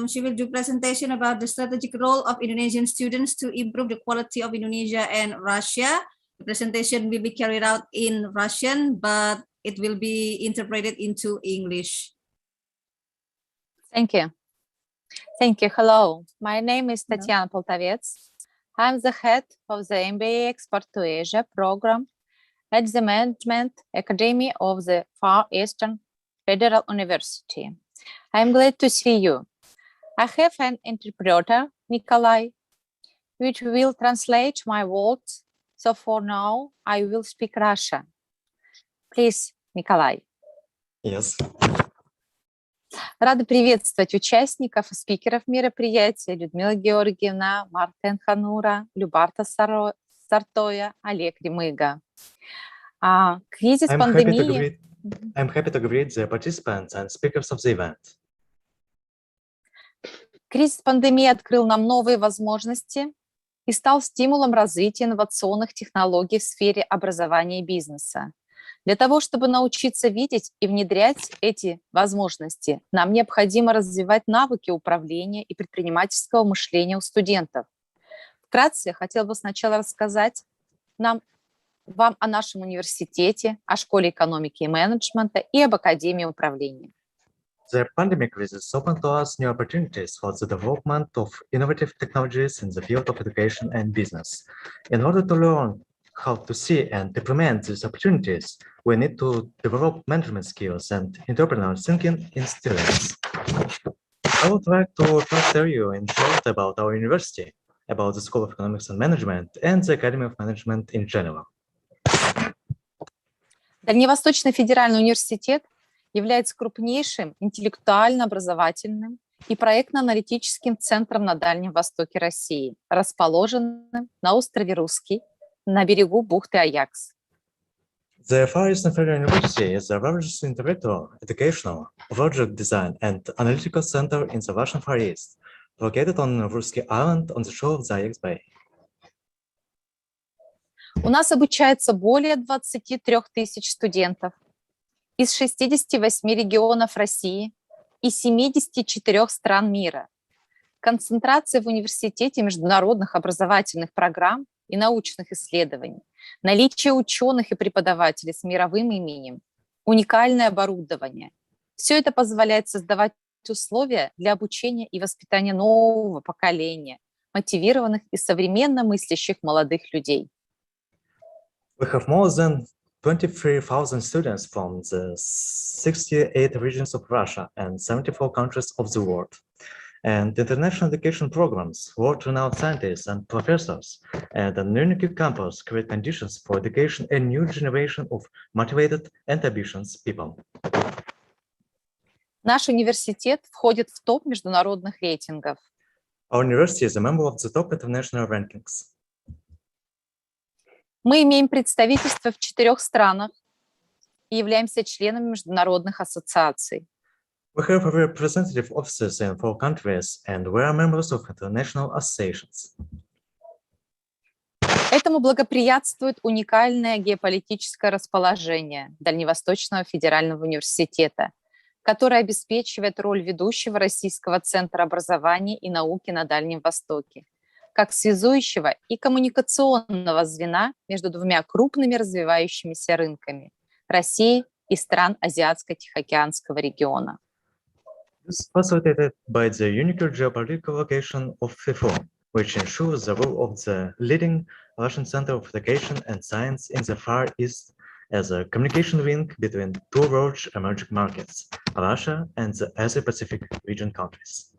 she will do presentation about the strategic role of Indonesian students to improve the quality of Indonesia and Russia. The presentation will be carried out in Russian, but it will be interpreted into English. Thank you. Thank you. Hello, my name is Tatiana Poltavitz. I'm the head of the MBA Export to Asia program at the Management Academy of the Far Eastern Federal University. I'm glad to see you. I have an interpreter, Nikolai, which will translate my words. So for now, I will speak Russian. Please, Nikolai. Yes. Рада приветствовать участников и спикеров мероприятия: Людмила Георгиевна, Мартен Ханура, Любарта Сартоя, Олег Ремыга. Кризис пандемии. I'm happy to greet the participants and speakers of the event. Кризис пандемии открыл нам новые возможности и стал стимулом развития инновационных технологий в сфере образования и бизнеса. Для того, чтобы научиться видеть и внедрять эти возможности, нам необходимо развивать навыки управления и предпринимательского мышления у студентов. Вкратце я хотела бы сначала рассказать вам о нашем университете, о школе экономики и менеджмента и об Академии управления. The pandemic crisis opened to us new opportunities for the development of innovative technologies in the field of education and business. In order to learn how to see and implement these opportunities, we need to develop management skills and entrepreneurial thinking in students. I would like to first tell you in short about our university, about the School of Economics and Management and the Academy of Management in general. Дальневосточный федеральный университет является крупнейшим интеллектуально-образовательным и проектно-аналитическим центром на Дальнем Востоке России, расположенным на острове Русский, на берегу бухты Аякс. The Far Eastern Federal University is the largest intellectual, educational, project design, and analytical center in the Russian Far East, located on Russky Island on the shore of the Ajax Bay. У нас обучается более 23 тысяч студентов из 68 регионов России и 74 стран мира. Концентрация в университете международных образовательных программ и научных исследований, наличие ученых и преподавателей с мировым именем, уникальное оборудование. Все это позволяет создавать условия для обучения и воспитания нового поколения, мотивированных и современно мыслящих молодых людей. We have more than 23,000 students from the 68 regions of Russia and 74 countries of the world. And international education programs, world-renowned scientists and professors, and an unique campus create conditions for education a new generation of motivated and ambitious people. Наш университет входит в топ международных рейтингов. Our university is a member of the top international rankings. Мы имеем представительство в 4 странах и являемся членами международных ассоциаций. We have representative offices in 4 countries, and we are members of international associations. Этому благоприятствует уникальное геополитическое расположение Дальневосточного федерального университета, которое обеспечивает роль ведущего российского центра образования и науки на Дальнем Востоке, как связующего и коммуникационного звена между 2 крупными развивающимися рынками – Россией и стран Азиатско-Тихоокеанского региона. This is facilitated by the unique geopolitical location of FIFO, which ensures the role of the leading Russian Center of Education and Science in the Far East as a communication link between 2 large emerging markets, Russia and the Asia-Pacific region countries.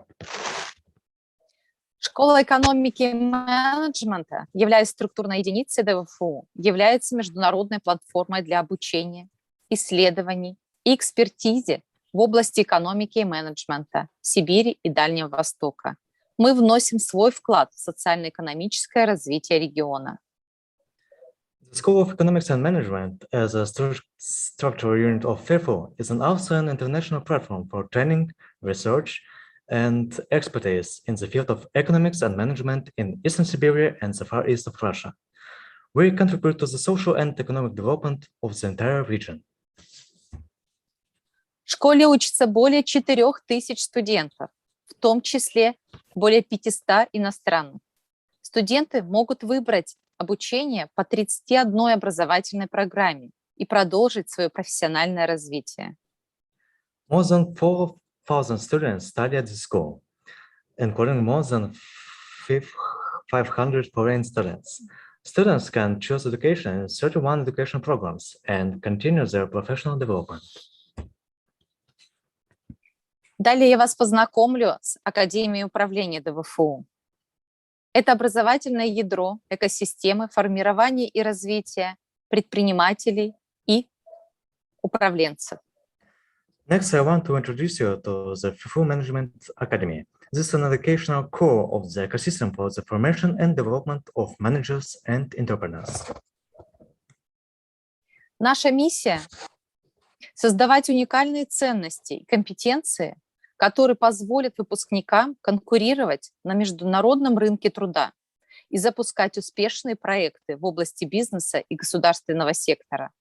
Школа экономики и менеджмента, являясь структурной единицей ДВФУ, является международной платформой для обучения, исследований и экспертизы в области экономики и менеджмента Сибири и Дальнего Востока. Мы вносим свой вклад в социально-экономическое развитие региона. The School of Economics and Management, as a structural unit of FIFO, is also an international platform for training, research, and expertise in the field of economics and management in Eastern Siberia and the Far East of Russia. We contribute to the social and economic development of the entire region. В школе учатся более 4000 студентов, в том числе более 500 иностранных. Студенты могут выбрать обучение по 31 образовательной программе и продолжить свое профессиональное развитие. More than 4,000 students study at the school, including more than 500 foreign students. Students can choose education in 31 education programs and continue their professional development. Далее я вас познакомлю с Академией управления ДВФУ. Это образовательное ядро экосистемы формирования и развития предпринимателей и управленцев. Next, I want to introduce you to the FIFO Management Academy. This is an educational core of the ecosystem for the formation and development of managers and entrepreneurs. Наша миссия – создавать уникальные ценности и компетенции, которые позволят выпускникам конкурировать на международном рынке труда и запускать успешные проекты в области бизнеса и государственного сектора.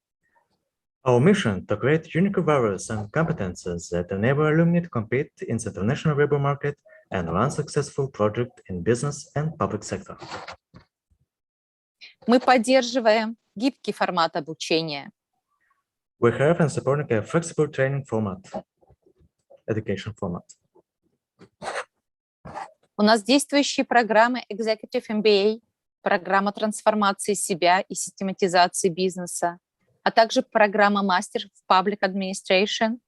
Our mission to create unique values and competences that enable alumni to compete in the international labor market and run successful projects in business and public sector. Мы поддерживаем гибкий формат обучения. We have and supporting a flexible training format, education format. У нас действующие программы Executive MBA, программа трансформации себя и систематизации бизнеса, а также программа Master в Public Administration,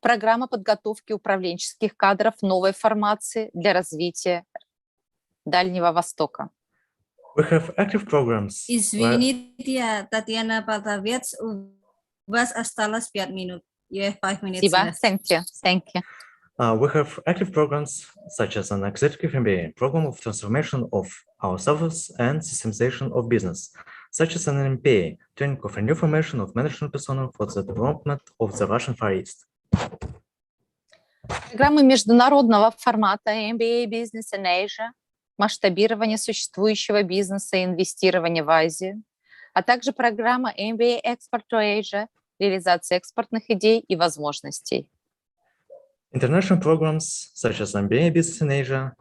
программа подготовки управленческих кадров новой формации для развития Дальнего Востока. We have active programs. Извините, Tatiana Poltavitz, у вас осталось 5 минут. You have 5 minutes Спасибо. left. Thank you. Thank you. We have active programs such as an executive MBA, program of transformation of our service and systemization of business, such as an MBA, training of a new formation of management personnel for the development of the Russian Far East. Программы международного формата MBA Business in Asia, масштабирование существующего бизнеса и инвестирование в Азию, а также программа MBA Export to Asia, реализация экспортных идей и возможностей. International programs such as MBA Business in Asia,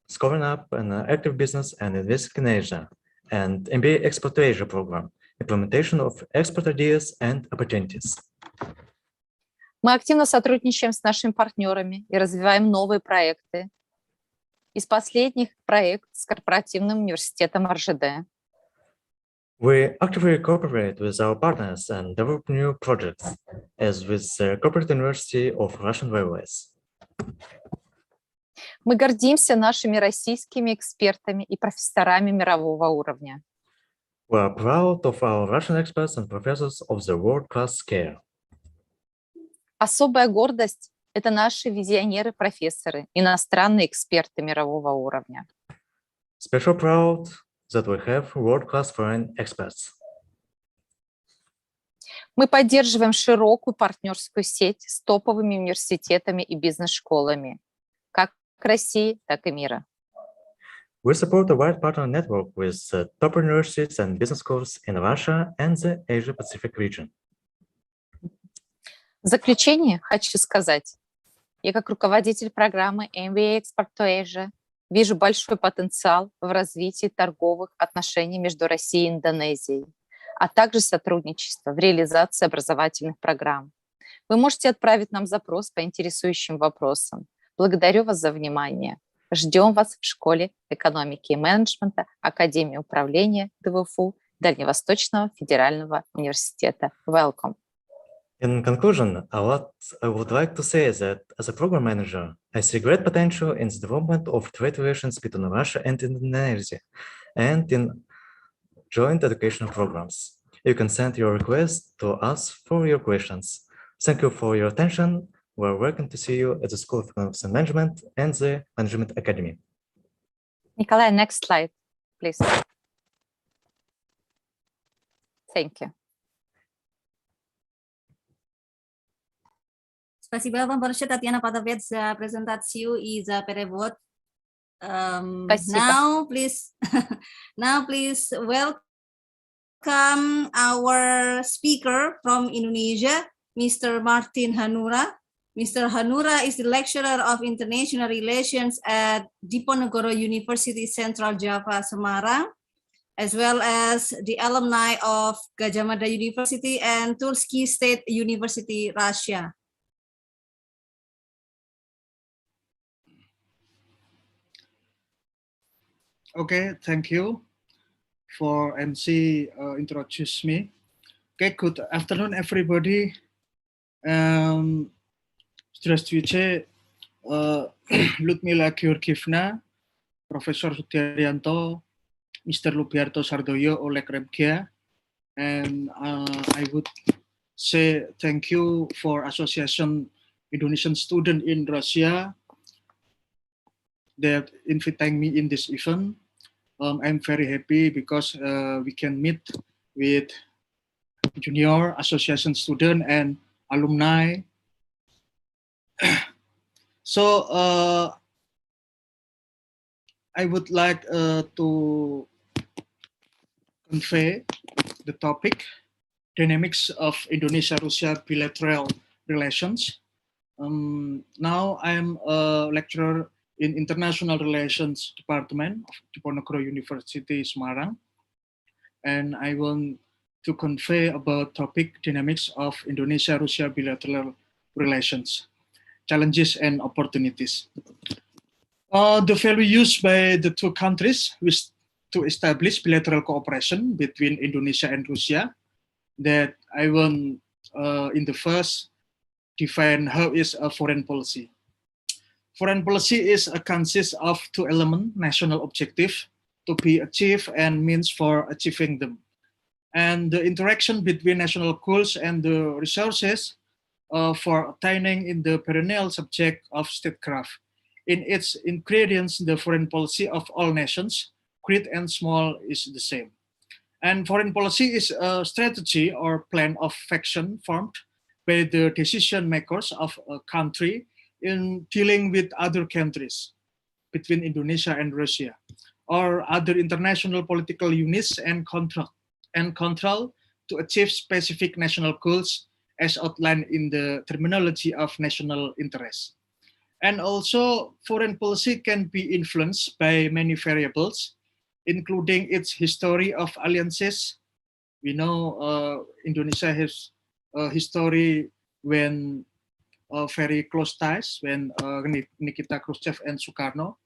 Scoring Up and Active Business and Investing in Asia, and MBA Export to Asia program, implementation of export ideas and opportunities. Мы активно сотрудничаем с нашими партнерами и развиваем новые проекты. Из последних проект с корпоративным университетом РЖД. We actively cooperate with our partners and develop new projects, as with the Corporate University of Russian Railways. Мы гордимся нашими российскими экспертами и профессорами мирового уровня. We are proud of our Russian experts and professors of the world-class scale. Особая гордость – это наши визионеры-профессоры, иностранные эксперты мирового уровня. Special proud that we have world-class foreign experts. Мы поддерживаем широкую партнерскую сеть с топовыми университетами и бизнес-школами, как России, так и мира. We support a wide partner network with top universities and business schools in Russia and the Asia-Pacific region. В заключение хочу сказать, я как руководитель программы MBA Export to Asia вижу большой потенциал в развитии торговых отношений между Россией и Индонезией, а также сотрудничество в реализации образовательных программ. Вы можете отправить нам запрос по интересующим вопросам. Благодарю вас за внимание. Ждем вас в Школе экономики и менеджмента Академии управления ДВФУ Дальневосточного федерального университета. Welcome. In conclusion, I would like to say that as a program manager, I see great potential in the development of trade relations between Russia and Indonesia and in joint educational programs. You can send your request to us for your questions. Thank you for your attention. We're welcome to see you at the School of Economics and Management and the Management Academy. Nikolai, next slide, please. Thank you. Спасибо вам большое, Татьяна Poltavitz, за презентацию и за перевод. Спасибо. Now please welcome our speaker from Indonesia, Mr. Martin Hanura. Mr. Hanura is the lecturer of international relations at Diponegoro University, Central Java, Semarang, as well as the alumni of Gadjah Mada University and Tulski State University, Russia. Okay, thank you for MC introduce me. Okay, good afternoon, everybody. Здравствуйте, Ludmila Georgievna, Professor Sudaryanto, Mr. Lubiarto Sardoyo, Oleg Remgia, and I would say thank you for Association Indonesian Student in Russia that inviting me in this event. I'm very happy because we can meet with junior association student and alumni. So I would like to convey the topic, dynamics of Indonesia-Russia bilateral relations. Now I'm a lecturer in International Relations Department of Diponegoro University, Semarang. And I want to convey about topic dynamics of Indonesia-Russia bilateral relations, challenges and opportunities. The value used by the two countries was to establish bilateral cooperation between Indonesia and Russia that I want in the first define how is a foreign policy. Foreign policy is a consists of two elements, national objective to be achieved and means for achieving them. And the interaction between national goals and the resources for attaining in the perennial subject of statecraft. In its ingredients, the foreign policy of all nations, great and small, is the same. And foreign policy is a strategy or plan of action formed by the decision makers of a country in dealing with other countries between Indonesia and Russia, or other international political units and control to achieve specific national goals as outlined in the terminology of national interest. And also, foreign policy can be influenced by many variables, including its history of alliances. We know Indonesia has a history when very close ties when Nikita Khrushchev and Sukarno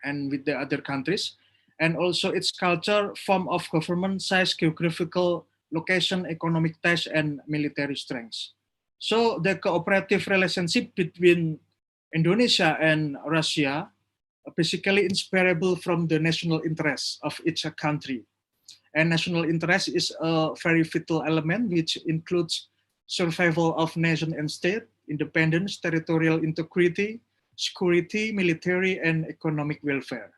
and with the other countries. And also its culture, form of government, size, geographical location, economic ties, and military strengths. So the cooperative relationship between Indonesia and Russia are basically inseparable from the national interests of each country. And national interest is a very vital element which includes survival of nation and state, independence, territorial integrity, security, military, and economic welfare.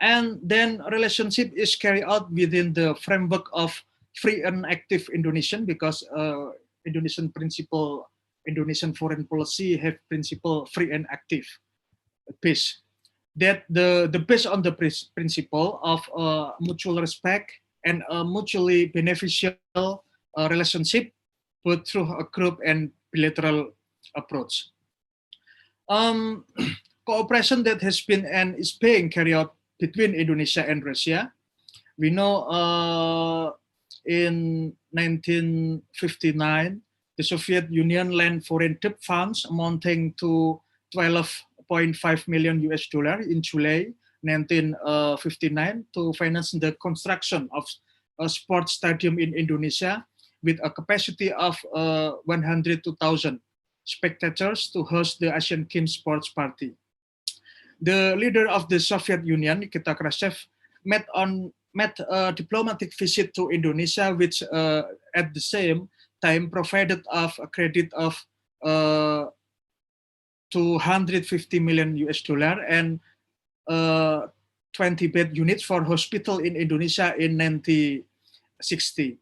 And then relationship is carried out within the framework of free and active Indonesian, because Indonesian foreign policy have principle free and active peace. That the based on the principle of mutual respect and a mutually beneficial relationship, both through a group and bilateral approach. Cooperation that has been and is being carried out between Indonesia and Russia. We know in 1959, the Soviet Union lent foreign debt funds amounting to 12.5 million US dollar in July 1959 to finance the construction of a sports stadium in Indonesia with a capacity of 102,000 spectators to host the Asian Games sports party. The leader of the Soviet Union, Nikita Khrushchev, made a diplomatic visit to Indonesia, which at the same time provided of a credit of 250 million US dollar and 20 bed units for hospital in Indonesia in 1960.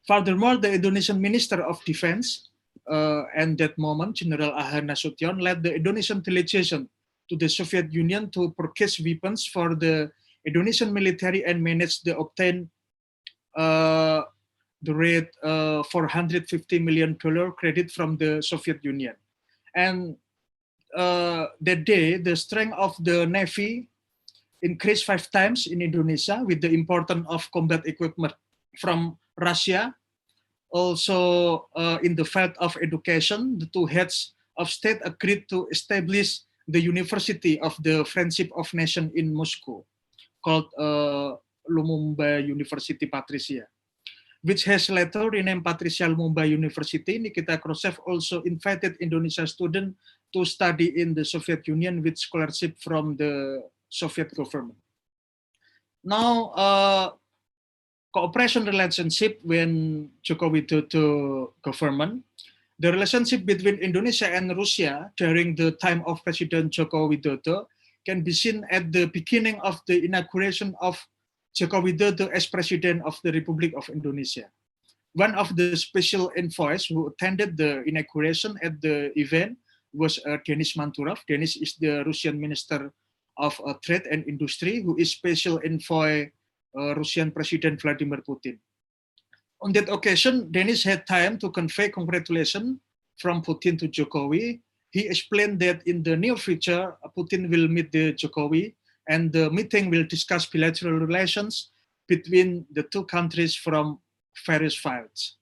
Furthermore, the Indonesian Minister of Defense, at that moment, General Ahar Nasution, led the Indonesian delegation to the Soviet Union to purchase weapons for the Indonesian military and manage the obtain the rate $450 million credit from the Soviet Union. And that day, the strength of the Navy increased 5 times in Indonesia with the import of combat equipment from Russia. Also, in the field of education, the two heads of state agreed to establish the University of the Friendship of Nations in Moscow, called Lumumba University Patricia, which has later renamed Patricia Lumumba University. Nikita Khrushchev also invited Indonesian students to study in the Soviet Union with scholarship from the Soviet government. Now, cooperation relationship when Joko Widodo government, the relationship between Indonesia and Russia during the time of President Joko Widodo can be seen at the beginning of the inauguration of Joko Widodo as President of the Republic of Indonesia. One of the special envoys who attended the inauguration at the event was Denis Manturov. Denis is the Russian Minister of Trade and Industry, who is special envoy Russian President Vladimir Putin. On that occasion, Denis had time to convey congratulations from Putin to Jokowi. He explained that in the near future, Putin will meet the Jokowi, and the meeting will discuss bilateral relations between the two countries from various fields.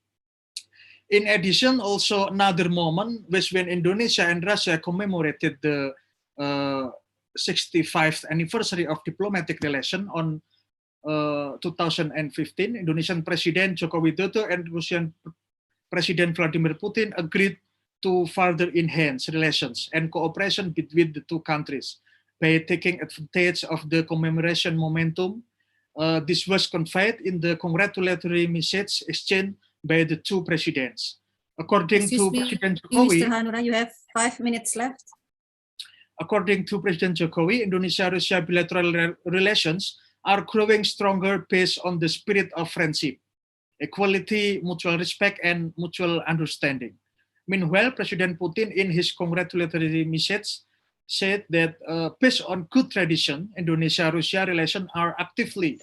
In addition, also another moment was when Indonesia and Russia commemorated the 65th anniversary of diplomatic relations on 2015. Indonesian President Joko Widodo and Russian President Vladimir Putin agreed to further enhance relations and cooperation between the two countries by taking advantage of the commemoration momentum. This was conveyed in the congratulatory message exchanged by the two presidents. According to President Jokowi, Mr. Hanura, you have 5 minutes left. According to President Jokowi, Indonesia-Russia bilateral relations are growing stronger based on the spirit of friendship, equality, mutual respect, and mutual understanding. Meanwhile, President Putin, in his congratulatory message, said that based on good tradition, Indonesia-Russia relations are actively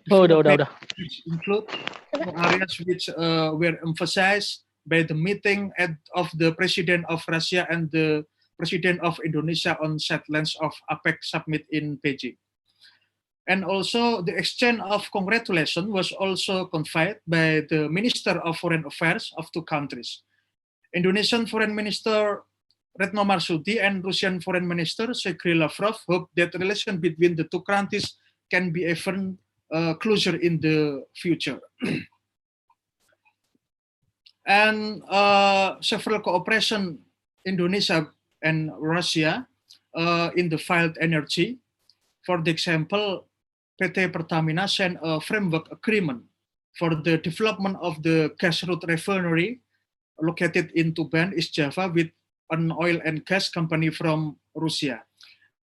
which include areas which were emphasized by the meeting of the President of Russia and the President of Indonesia on sidelines of APEC summit in Beijing. And also the exchange of congratulations was also conveyed by the Minister of Foreign Affairs of two countries. Indonesian Foreign Minister Retno Marsudi and Russian Foreign Minister Sergei Lavrov hope that relations between the two countries can be even closer in the future. And several cooperation Indonesia and Russia in the field energy. For the example, PT Pertamina signed a framework agreement for the development of the gas route refinery located in Tuban, East Java, with an oil and gas company from Russia.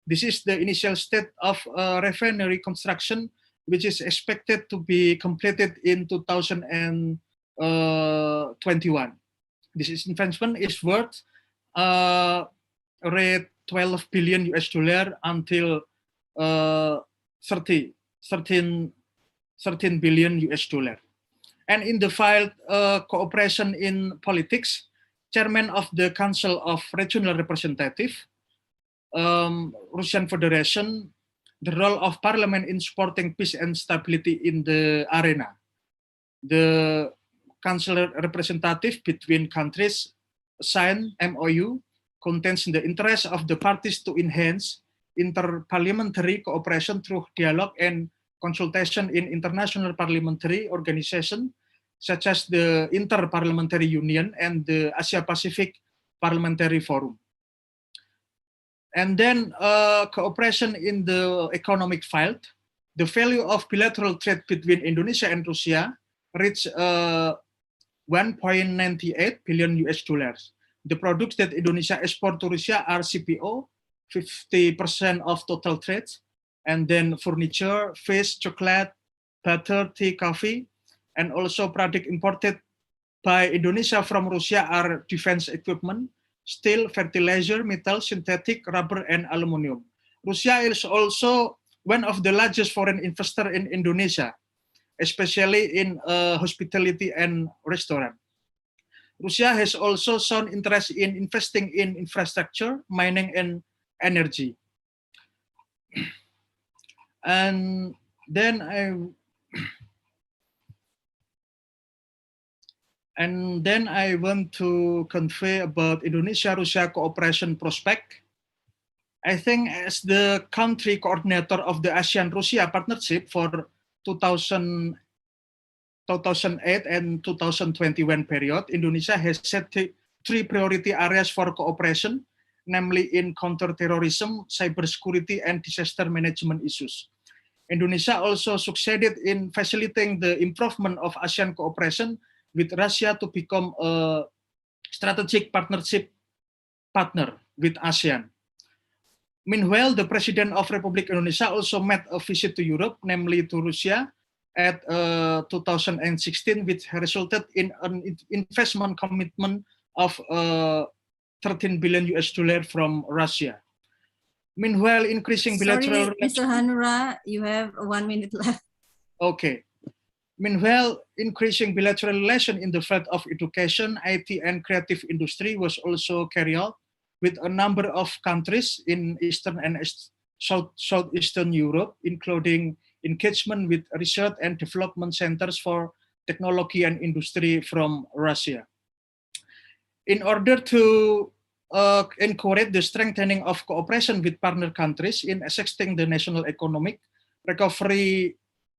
This is the initial state of refinery construction, which is expected to be completed in 2021. This investment is worth rate 12 billion US dollar until 13 billion US dollar. And in the file cooperation in politics, chairman of the Council of Regional Representative, Russian Federation, the role of parliament in supporting peace and stability in the arena. The Council representative between countries signed MOU contains the interest of the parties to enhance inter-parliamentary cooperation through dialogue and consultation in international parliamentary organizations such as the Inter-Parliamentary Union and the Asia-Pacific Parliamentary Forum. And then cooperation in the economic field, the value of bilateral trade between Indonesia and Russia reached 1.98 billion US dollars. The products that Indonesia export to Russia are CPO, 50% of total trade, and then furniture, fish, chocolate, butter, tea, coffee, and also product imported by Indonesia from Russia are defense equipment, steel, fertilizer, metal, synthetic, rubber, and aluminum. Russia is also one of the largest foreign investors in Indonesia, especially in hospitality and restaurant. Russia has also shown interest in investing in infrastructure, mining, and energy. And then I want to convey about Indonesia-Russia cooperation prospect. I think as the country coordinator of the ASEAN-Russia partnership for 2008 and 2021 period, Indonesia has set three priority areas for cooperation, namely in counterterrorism, cybersecurity, and disaster management issues. Indonesia also succeeded in facilitating the improvement of ASEAN cooperation with Russia to become a strategic partnership partner with ASEAN. Meanwhile, the President of Republic Indonesia also made a visit to Europe, namely to Russia, at 2016, which resulted in an investment commitment of 13 billion US dollar from Russia. Meanwhile, increasing bilateral... Sorry, Mr. Hanura, you have 1 minute left. Okay. Meanwhile, increasing bilateral relation in the field of education, IT, and creative industry was also carried out with a number of countries in Eastern and Southeastern Europe, including engagement with research and development centers for technology and industry from Russia. In order to encourage the strengthening of cooperation with partner countries in assisting the national economic recovery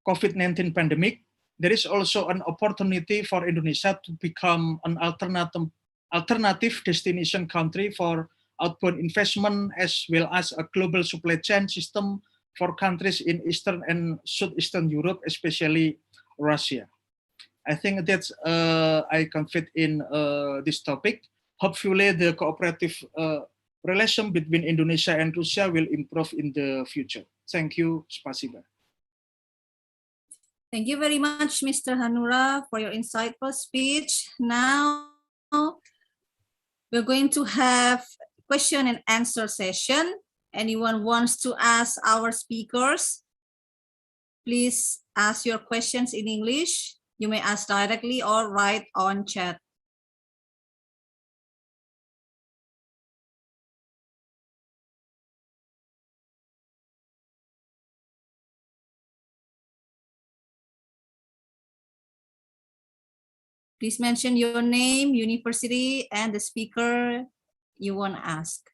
COVID-19 pandemic, there is also an opportunity for Indonesia to become an alternative destination country for outbound investment, as well as a global supply chain system for countries in Eastern and Southeastern Europe, especially Russia. I think that's I can fit in this topic. Hopefully, the cooperative relation between Indonesia and Russia will improve in the future. Thank you. Spasiba. Thank you very much, Mr. Hanura, for your insightful speech. Now, we're going to have question and answer session. Anyone wants to ask our speakers, please ask your questions in English. You may ask directly or write on chat. Please mention your name, university, and the speaker you want to ask.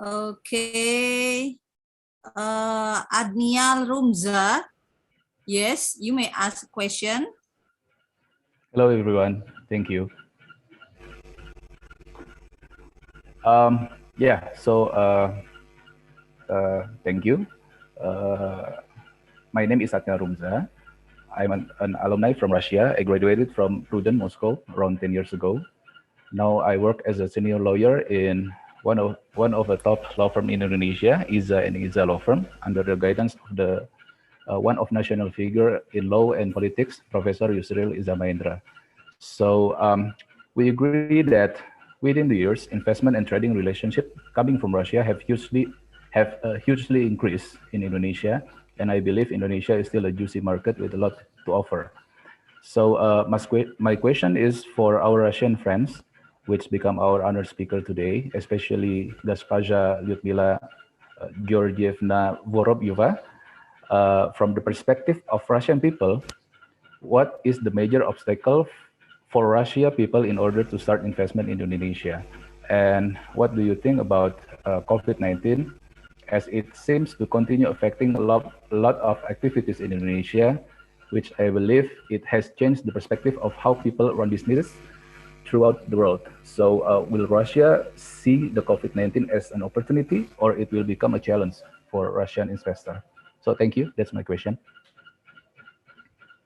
Okay. Adnial Rumza. Yes, you may ask a question. Hello, everyone. Thank you. Thank you My name is Tatiana Poltavitz. I'm an alumni from Russia. I graduated from Prudent, Moscow, around 10 years ago. Now I work as a senior lawyer in one of the top law firm in Indonesia, IZA and IZA law firm, under the guidance of the one of national figure in law and politics, Professor Yusril Izzamahendra. So we agree that within the years, investment and trading relationship coming from Russia have hugely increased in Indonesia, and I believe Indonesia is still a juicy market with a lot to offer. So my question is for our Russian friends, which become our honored speaker today, especially Gaspaja Lyudmila Georgievna Vorobyova. From the perspective of Russian people, what is the major obstacle for Russia people in order to start investment in Indonesia? And what do you think about COVID-19, as it seems to continue affecting a lot of activities in Indonesia, which I believe it has changed the perspective of how people run businesses throughout the world. So will Russia see the COVID-19 as an opportunity, or it will become a challenge for Russian investor? So thank you. That's my question.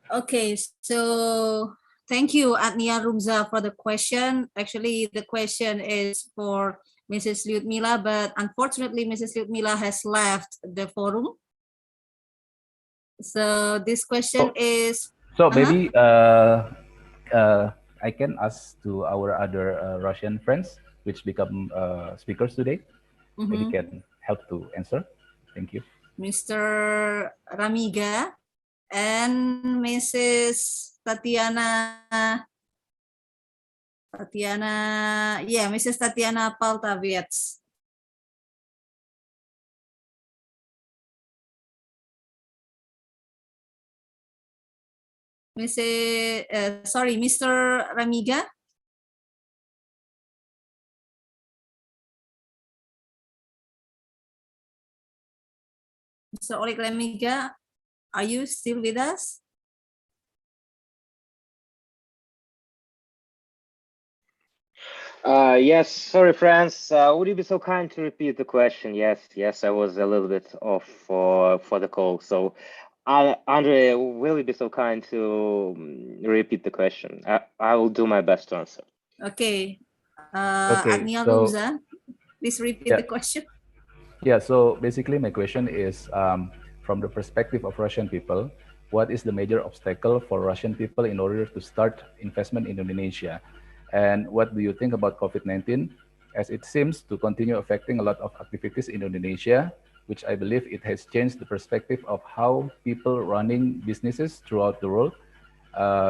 Okay, so thank you, Adnia Rumza, for the question. Actually, the question is for Mrs. Lyudmila, but unfortunately, Mrs. Lyudmila has left the forum. So this question is... So maybe I can ask to our other Russian friends, which become speakers today. Maybe can help to answer. Thank you. Mr. Ramiga and Mrs. Mrs. Tatiana Poltavitz. Mr. Ramiga. Mr. Oleg Ramiga, are you still with us? Yes, sorry, friends. Would you be so kind to repeat the question? Yes, I was a little bit off for the call. So, Andre, will you be so kind to repeat the question? I will do my best to answer. Okay. Okay, Adnia so, Rumza, please repeat the question. Yeah, so basically my question is, from the perspective of Russian people, what is the major obstacle for Russian people in order to start investment in Indonesia? And what do you think about COVID-19, as it seems to continue affecting a lot of activities in Indonesia, which I believe it has changed the perspective of how people running businesses throughout the world.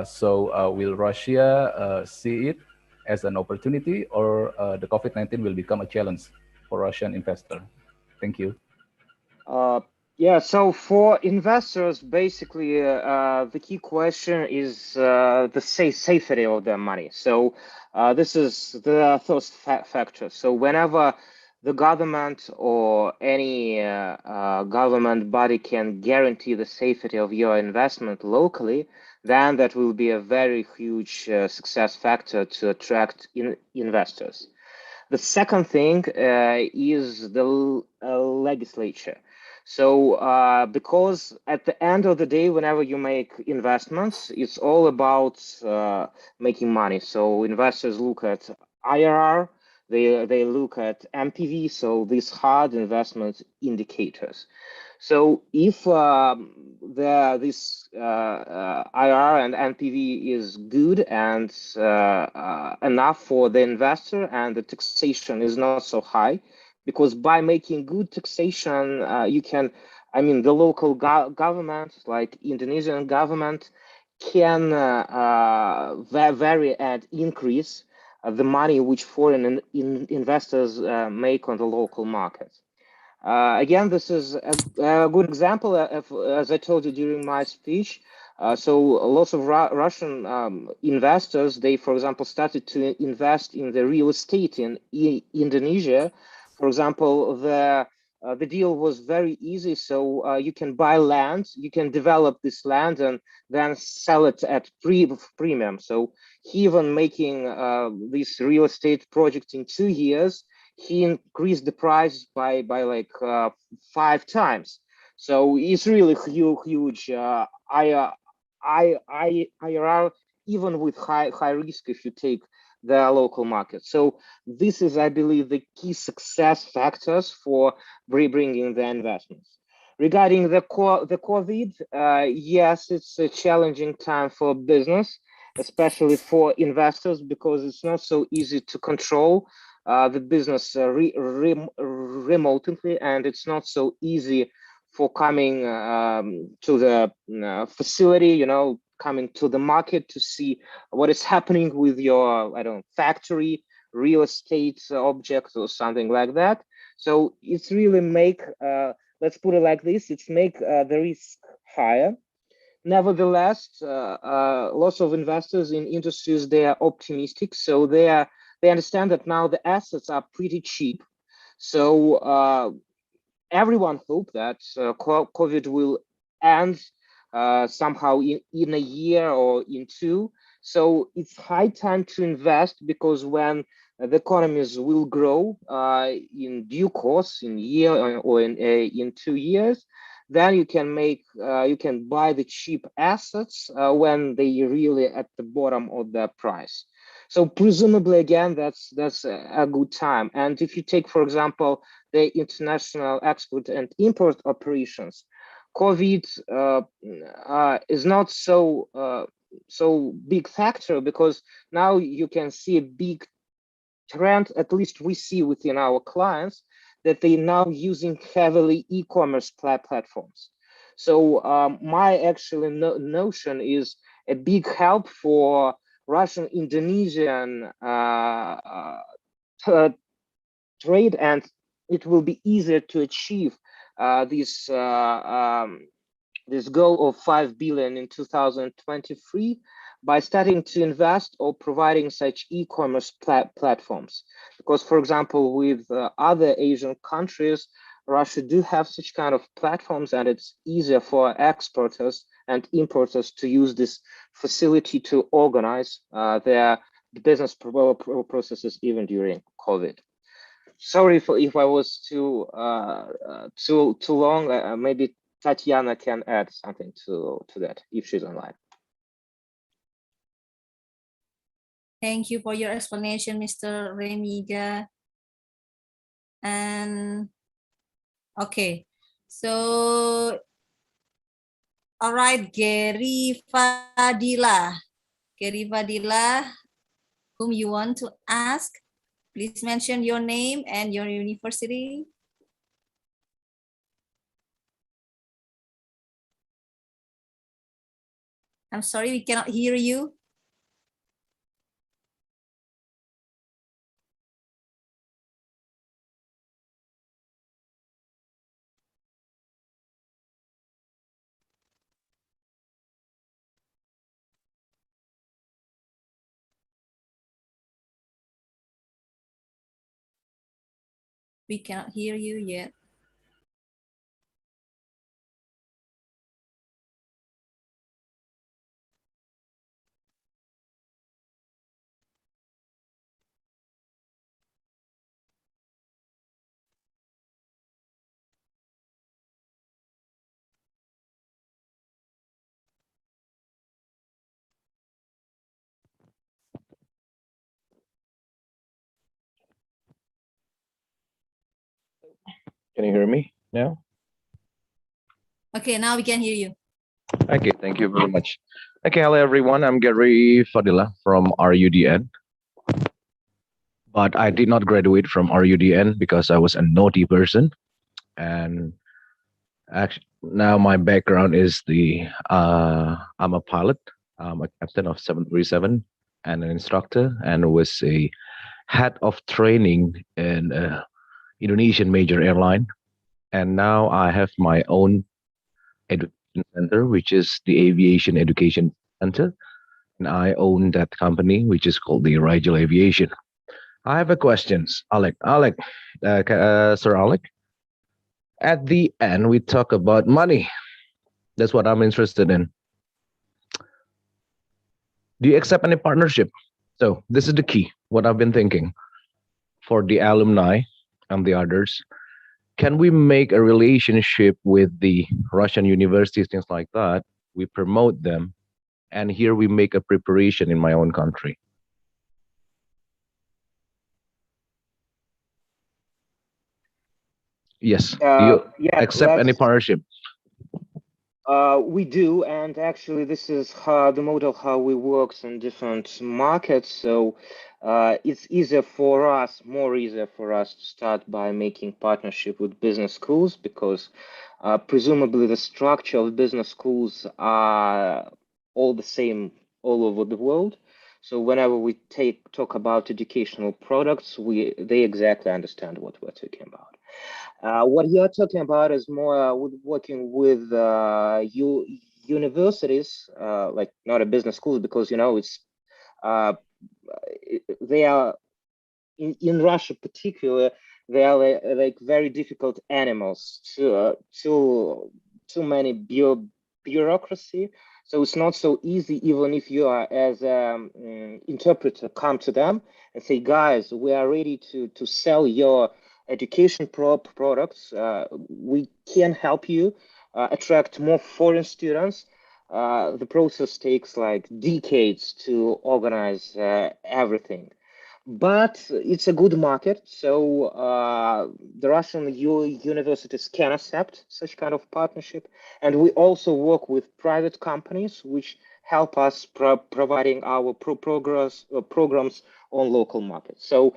So will Russia see it as an opportunity, or the COVID-19 will become a challenge for Russian investor? Thank you. Yeah, so for investors, basically, the key question is the safety of their money. So this is the first factor. So whenever the government or any government body can guarantee the safety of your investment locally, then that will be a very huge success factor to attract investors. The second thing is the legislature. So because at the end of the day, whenever you make investments, it's all about making money. So investors look at IRR, they look at MPV, so these hard investment indicators. So if this IRR and NPV is good and enough for the investor, and the taxation is not so high, because by making good taxation, you can, I mean, the local government, like Indonesian government, can vary and increase the money which foreign investors make on the local market. Again, this is a good example, as I told you during my speech. So lots of Russian investors, they, for example, started to invest in the real estate in Indonesia. For example, the deal was very easy. So you can buy land, you can develop this land and then sell it at premium. So he even making this real estate project in 2 years, he increased the price by like 5 times. So it's really huge. IRR, even with high risk if you take the local market. So this is, I believe, the key success factors for bringing the investments. Regarding the COVID, yes, it's a challenging time for business, especially for investors, because it's not so easy to control the business remotely, and it's not so easy for coming to the facility, coming to the market to see what is happening with your, factory, real estate objects or something like that. So it's really let's put it like this, it's make the risk higher. Nevertheless, lots of investors in industries, they are optimistic. So they understand that now the assets are pretty cheap. So everyone hope that COVID will end somehow in a year or in two. So it's high time to invest, because when the economies will grow in due course, in year or in 2 years, then you can buy the cheap assets when they really at the bottom of their price. So presumably, again, that's a good time. And if you take, for example, the international export and import operations, COVID is not so big factor, because now you can see a big trend, at least we see within our clients, that they now using heavily e-commerce platforms. So my actually notion is a big help for Russian Indonesian trade, and it will be easier to achieve this goal of 5 billion in 2023 by starting to invest or providing such e-commerce platforms. Because, for example, with other Asian countries, Russia do have such kind of platforms, and it's easier for exporters and importers to use this facility to organize their business processes even during COVID. Sorry if I was too long. Maybe Tatiana can add something to that if she's online. Thank you for your explanation, Mr. Remiga. And okay, so all right, Gary Fadila, whom you want to ask, please mention your name and your university. I'm sorry, we cannot hear you. We cannot hear you yet. Can you hear me now? Okay, now we can hear you. Okay, thank you very much. Okay, hello everyone. I'm Gary Fadila from RUDN. But I did not graduate from RUDN because I was a naughty person. And actually, now my background is I'm a pilot. I'm a captain of 737 and an instructor, and was a head of training in Indonesian major airline. And now I have my own education center, which is the Aviation Education Center. And I own that company, which is called the Rigel Aviation. I have a question, Sir Alec. At the end, we talk about money. That's what I'm interested in. Do you accept any partnership? So this is the key, what I've been thinking for the alumni and the others. can we make a relationship with the Russian universities, things like that? We promote them, and here we make a preparation in my own country. Yes. Do you Yeah, accept any partnership? we do, and actually, this is how the model how we work in different markets. So it's easier for us, more easier for us to start by making partnership with business schools, because presumably the structure of business schools are all the same all over the world. So whenever we talk about educational products, they exactly understand what we're talking about. What you're talking about is more with working with universities, like not a business schools, because it's they are in Russia, particular. They are like very difficult animals. Too many bureaucracy. So it's not so easy, even if you are as an interpreter, come to them and say, guys, we are ready to sell your education products. We can help you attract more foreign students. The process takes like decades to organize everything. But it's a good market, so the Russian universities can accept such kind of partnership. And we also work with private companies, which help us providing our programs on local markets. So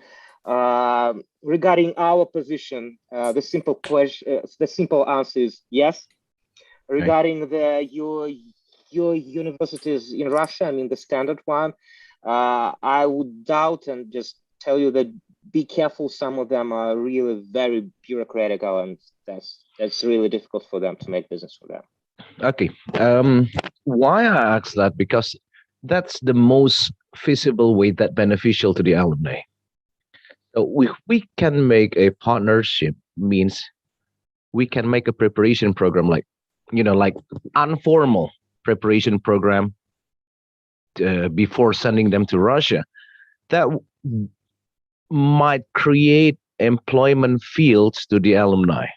regarding our position, the simple answer is yes. Regarding your universities in Russia, I mean the standard one, I would doubt and just tell you that be careful. Some of them are really very bureaucratic, and that's really difficult for them to make business with them. Okay. Why I ask that? Because that's the most feasible way that beneficial to the alumni. So we can make a partnership, means we can make a preparation program, like like informal preparation program before sending them to Russia. That might create employment fields to the alumni.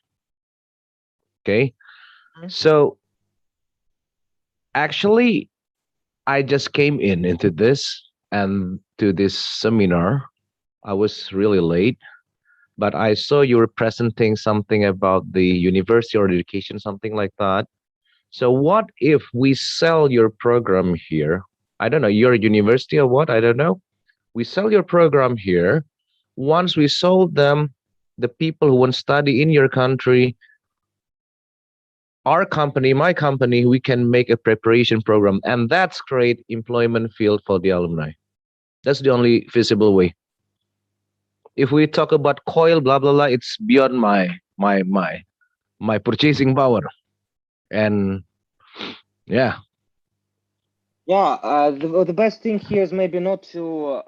Okay. So actually, I just came into this and to this seminar. I was really late, but I saw you were presenting something about the university or education, something like that. So what if we sell your program here? I don't know, you're a university or what? I don't know. We sell your program here. Once we sold them, the people who want to study in your country, our company, my company, we can make a preparation program, and that's great employment field for the alumni. That's the only feasible way. If we talk about coil, blah blah blah, it's beyond my purchasing power. And yeah. The best thing here is maybe not to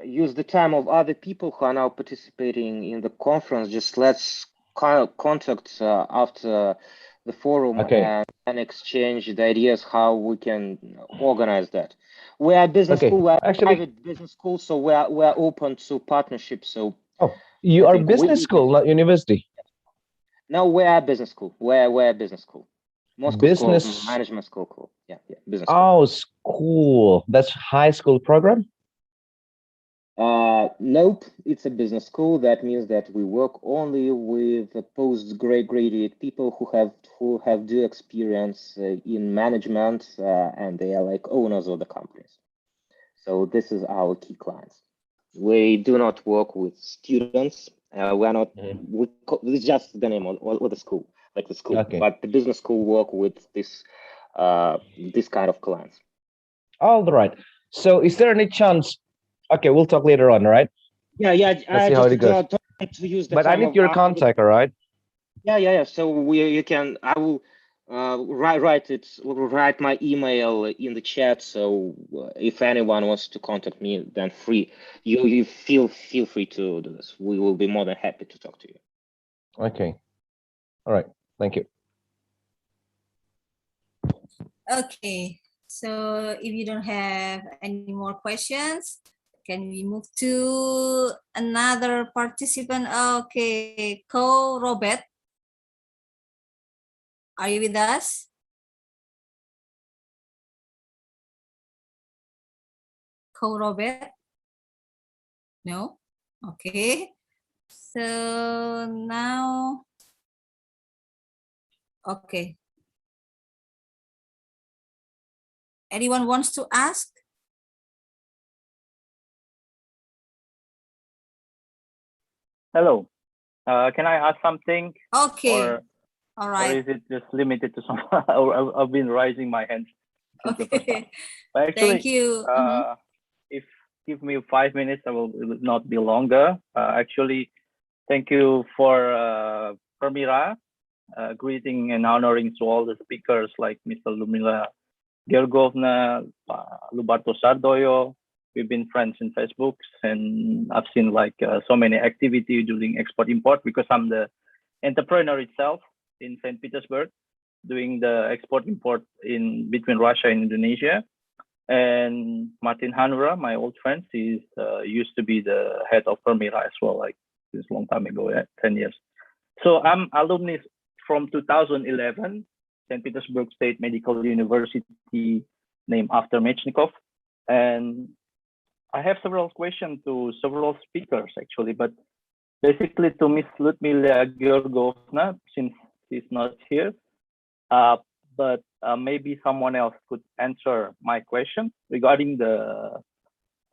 use the time of other people who are now participating in the conference. Just let's contact after the forum and exchange the ideas how we can organize that. We are a business school, we are a private business school, so we are open to partnerships. So you are business school, not university. No, we are a business school. We're a business school. Moscow School, management school. Cool. Yeah, business school. Oh, school. That's high school program? Nope, it's a business school. That means that we work only with postgraduate people who have due experience in management, and they are like owners of the companies. So this is our key clients. We do not work with students. We're not. It's just the name of the school, like the school. Okay. But the business school work with this kind of clients. All right. So is there any chance? Okay, we'll talk later on, all right? Yeah. Let's see how it goes. To use the but I need your contact, all right? Yeah. So you can. I will write my email in the chat. So if anyone wants to contact me, then you feel free to do this. We will be more than happy to talk to you. Okay. All right. Thank you. Okay. So if you don't have any more questions, Can we move to another participant? Okay, Co Robert. Are you with us? Co Robert? No? Okay. So now, okay. Anyone wants to ask? Hello. Can I ask something? Okay. Or, all or right. is it just limited to some? I've been raising my hands since the first time. Okay. But actually, Thank you. if give me 5 minutes, it will not be longer. Actually, thank you for Permira, greeting and honoring to all the speakers like Mr. Lumila Gergovna, Lubarto Sardoyo. We've been friends in Facebook, and I've seen like so many activity during export import because I'm the entrepreneur itself in St. Petersburg, doing the export import in between Russia and Indonesia. And Martin Hanura, my old friend, he's used to be the head of Permira as well, like this long time ago, 10 years. So I'm alumni from 2011, St. Petersburg State Medical University, named after Mechnikov. And I have several questions to several speakers actually, but basically to Miss Ludmila Georgovna, since she's not here, but maybe someone else could answer my question regarding the,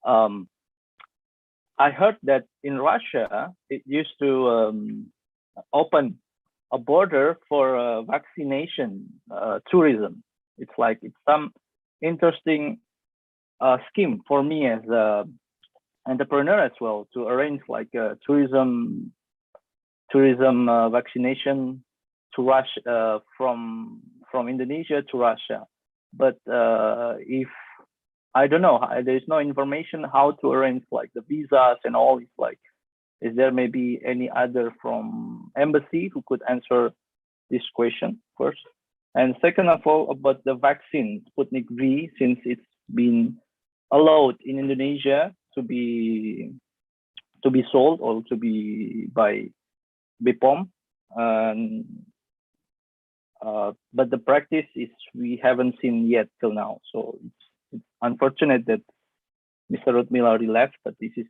I heard that in Russia, it used to open a border for vaccination tourism. It's like, it's some interesting scheme for me as a entrepreneur as well to arrange like a tourism vaccination to Russia from Indonesia to Russia. But if I don't know, there's no information how to arrange like the visas and all. It's like, is there maybe any other from embassy who could answer this question first? And second of all, about the vaccine Sputnik V, since it's been allowed in Indonesia to be sold or to be by BPOM, but the practice is we haven't seen yet till now. So it's unfortunate that Mr. Rudmila already left, but this is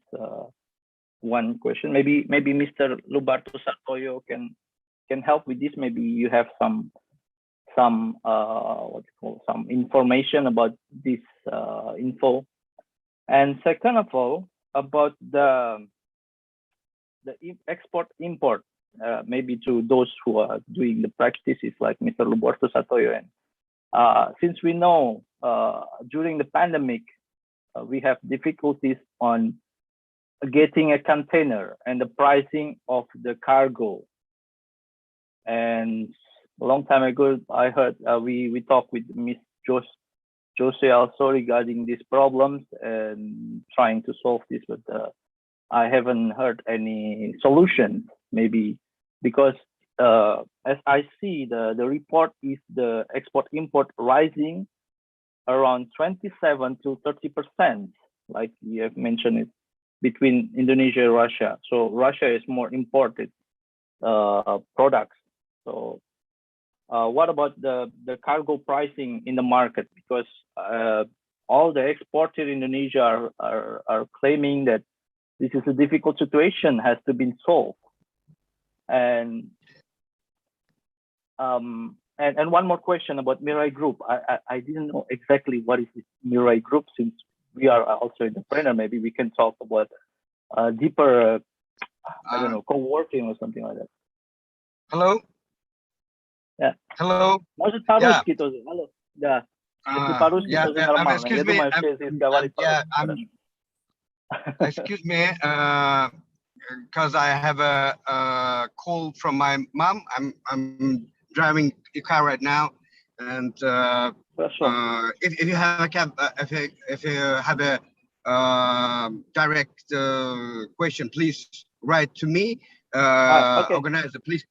one question. Maybe Mr. Lubarto Sartoyo can help with this. Maybe you have some some information about this info. And second of all, about the export import, maybe to those who are doing the practices like Mr. Lubarto Sartoyo. And since we know during the pandemic, we have difficulties on getting a container and the pricing of the cargo. And a long time ago, I heard we talked with Miss Jose also regarding these problems and trying to solve this, but I haven't heard any solution. Maybe because as I see the report is the export import rising around 27 to 30%, like you have mentioned it, between Indonesia and Russia. So Russia is more imported products. So what about the cargo pricing in the market? Because all the exporters in Indonesia are claiming that this is a difficult situation, has to be solved. And one more question about Mirai Group. I didn't know exactly what is this Mirai Group. Since we are also entrepreneur, maybe we can talk about deeper, I don't know, co-working or something like that. Hello. Yeah. Hello. Maksud parus Yeah. gitu. Halo. Yeah. Yeah. Excuse me. Excuse me. Because I have a call from my mom. I'm driving the car right now, and if you have a cab, if you have a direct question, please write to me. Okay. Organizer, please,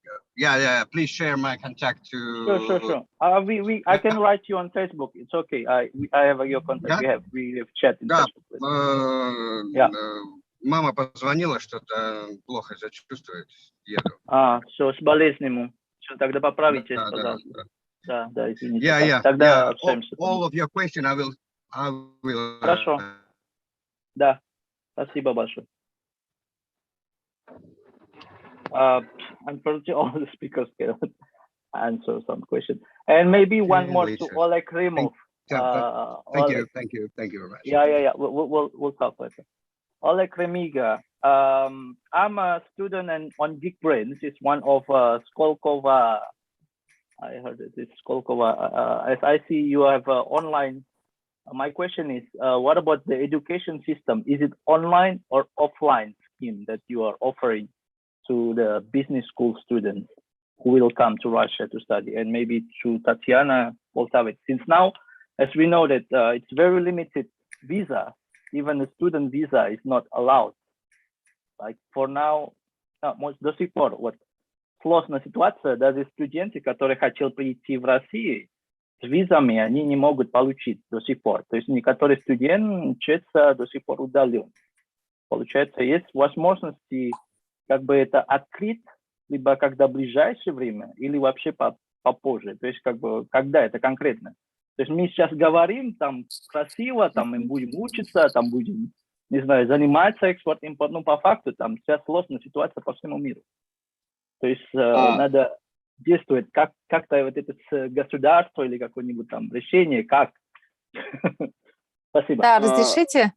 please share my contact to. Sure. I can write you on Facebook. It's okay. I have your contact. Yeah? We have chat in Да, Facebook. Yeah. мама позвонила, что-то плохо себя чувствует, еду. Все, соболезную. Все, тогда поправитесь, Да, пожалуйста. Да, извините. Yeah. Тогда общаемся. All of your questions I will. Хорошо. Да, спасибо большое. Unfortunately, all the speakers cannot answer some questions. And maybe one more to Oleg Rimov. Thank you very much. Yeah. We'll talk later. Oleg Remiga. I'm a student and on Geekbrains. It's one of Skolkova. I heard it's Skolkova. As I see, you have online. My question is, what about the education system? Is it online or offline scheme that you are offering to the business school students who will come to Russia to study, and maybe to Tatiana Poltavitz? Since now, as we know that it's very limited visa, even a student visa is not allowed. Like for now, до сих пор вот сложная ситуация, даже студенты, которые хотели прийти в Россию, с визами они не могут получить до сих пор. То есть некоторые студенты учатся до сих пор удаленно. Получается, есть возможности как бы это открыть, либо когда в ближайшее время, или вообще попозже. То есть как бы когда это конкретно. То есть мы сейчас говорим, там красиво, там мы будем учиться, там будем, не знаю, заниматься экспорт-импорт, но по факту там сейчас сложная ситуация по всему миру. То есть надо действовать как-то вот это государство или какое-нибудь там решение, как. Спасибо. Да, разрешите?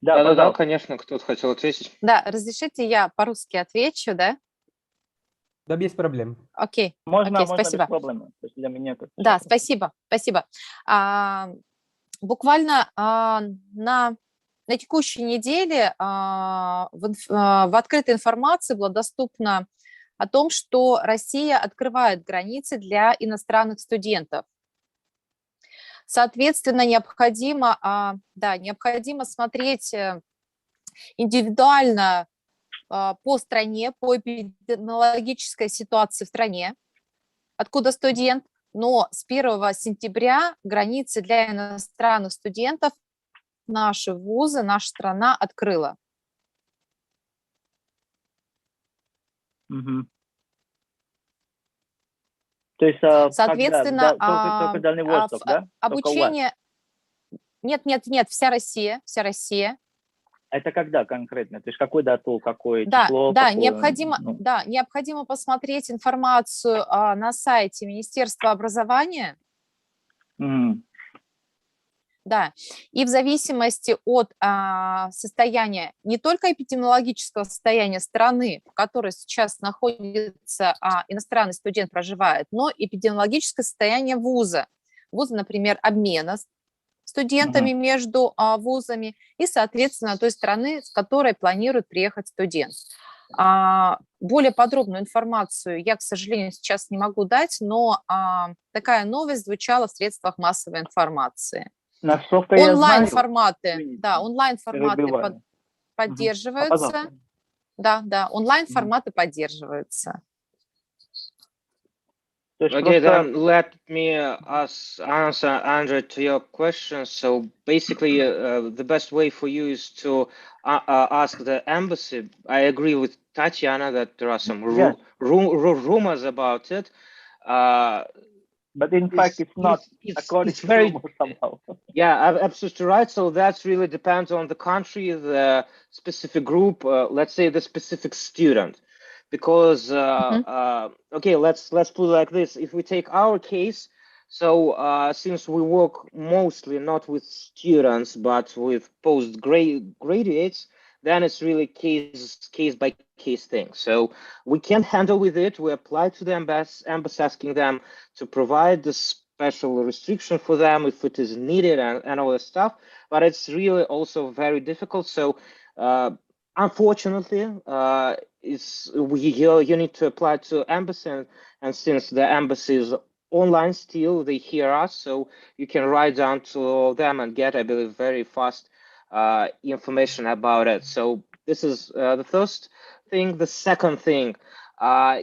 Да, конечно, кто-то хотел ответить. Да, разрешите, я по-русски отвечу, да? Да, без проблем. Окей, можно спасибо. Без проблем. То есть для меня это да, спасибо. Буквально на текущей неделе в открытой информации было доступно о том, что Россия открывает границы для иностранных студентов. Соответственно, необходимо смотреть индивидуально по стране, по эпидемиологической ситуации в стране, откуда студент, но с 1 сентября границы для иностранных студентов наши вузы, наша страна открыла. То есть, соответственно, только Дальний Восток, да? Обучение... Нет, вся Россия. Это когда конкретно? То есть какой дату, какое да, число? Да, какое, необходимо посмотреть информацию на сайте Министерства образования. Да, и в зависимости от состояния, не только эпидемиологического состояния страны, в которой сейчас находится иностранный студент проживает, но эпидемиологическое состояние вуза. Вуза, например, обмена студентами между вузами и, соответственно, той страны, с которой планирует приехать студент. Более подробную информацию я, к сожалению, сейчас не могу дать, но такая новость звучала в средствах массовой информации. Онлайн-форматы, поддерживаются. Да, онлайн-форматы поддерживаются. Okay, then let me answer Andrew to your question. So basically, the best way for you is to ask the embassy. I agree with Tatiana that there are some rumors about it. But in fact, it's not according to rumors somehow. Yeah, absolutely right. So that really depends on the country, the specific group, let's say the specific student. Because okay, let's put it like this. If we take our case, so since we work mostly not with students but with postgraduates, then it's really case by case thing. So we can't handle with it. We apply to the embassy asking them to provide the special restriction for them if it is needed and all this stuff. But it's really also very difficult. So unfortunately, you need to apply to embassy, and since the embassy is online still, they hear us, so you can write down to them and get, I believe, very fast information about it. So This is the first thing. The second thing,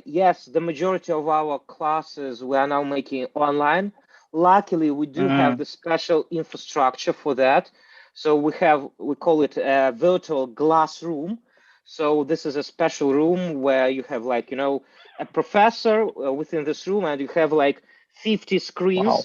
yes, the majority of our classes we are now making online. Luckily, we do have the special infrastructure for that. So we call it a virtual glass room. So this is a special room where you have like, a professor within this room, and you have like 50 screens. Wow.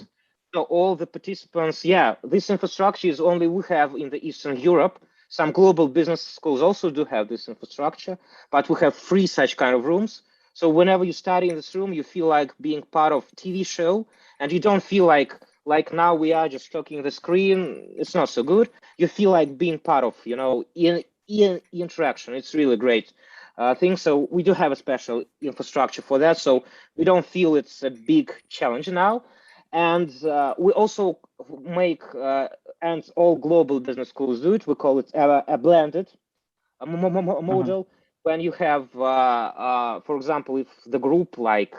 So all the participants, this infrastructure is only we have in the Eastern Europe. Some global business schools also do have this infrastructure, but we have 3 such kind of rooms. So whenever you study in this room, you feel like being part of TV show, and you don't feel like now we are just talking the screen. It's not so good. You feel like being part of, in interaction. It's really great thing. So we do have a special infrastructure for that. So we don't feel it's a big challenge now. And we also make, and all global business schools do it, we call it a blended model. When you have, for example, if the group like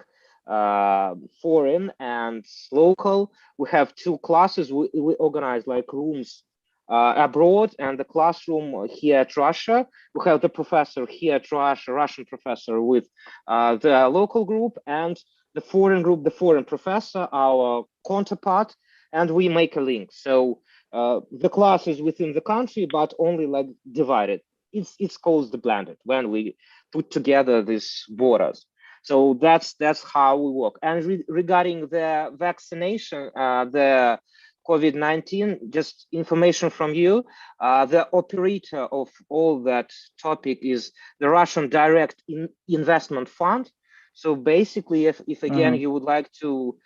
foreign and local, we have 2 classes. We organize like rooms abroad, and the classroom here at Russia. We have the professor here at Russia, Russian professor, with the local group, and the foreign group, the foreign professor, our counterpart, and we make a link. So the class is within the country, but only like divided. It's called the blended when we put together these borders. So that's how we work. And regarding the vaccination, the COVID-19, just information from you, the operator of all that topic is the Russian Direct Investment Fund. So basically, if again, you would like to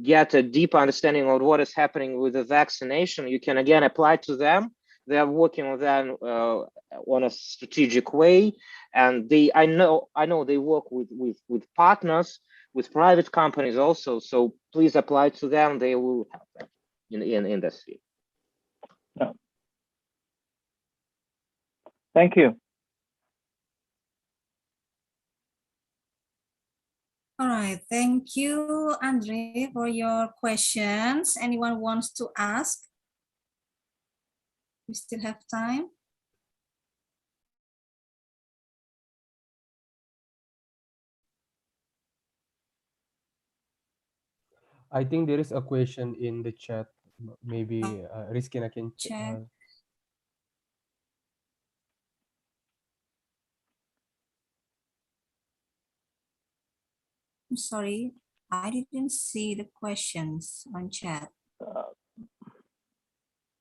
get a deep understanding of what is happening with the vaccination, you can again apply to them. They are working on that on a strategic way, and I know they work with partners, with private companies also. So please apply to them. They will help them in industry. Yeah. Thank you. All right, thank you, Andre, for your questions. Anyone wants to ask? We still have time. I think there is a question in the chat. Maybe Rizky, I can check. I'm sorry, I didn't see the questions on chat.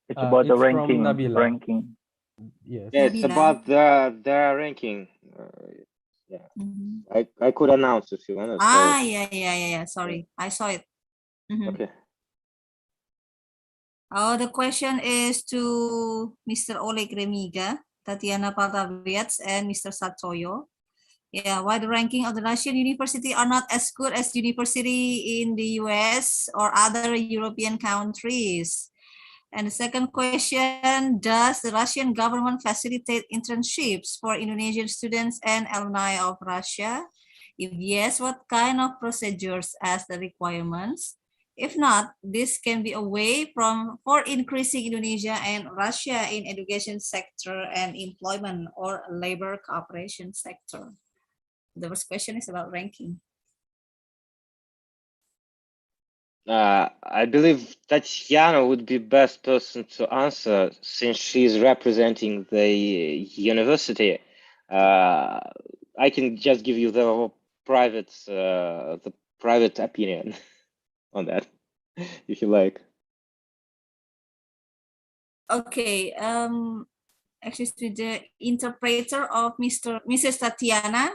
It's about the ranking. From Nabila. Ranking. Yes. Yeah, it's about the ranking. I could announce if you want. Yeah. Sorry, I saw it. Okay. Oh, the question is to Mr. Oleg Remiga, Tatiana Poltavitz, and Mr. Satoyo. Yeah, why the ranking of the Russian university are not as good as university in the US or other European countries? And the second question, does the Russian government facilitate internships for Indonesian students and alumni of Russia? If yes, what kind of procedures as the requirements? If not, this can be a way for increasing Indonesia and Russia in education sector and employment or labor cooperation sector. The first question is about ranking. I believe Tatiana would be best person to answer since she's representing the university. I can just give you the private opinion on that, if you like. Okay. Actually, the interpreter of Mrs. Tatiana,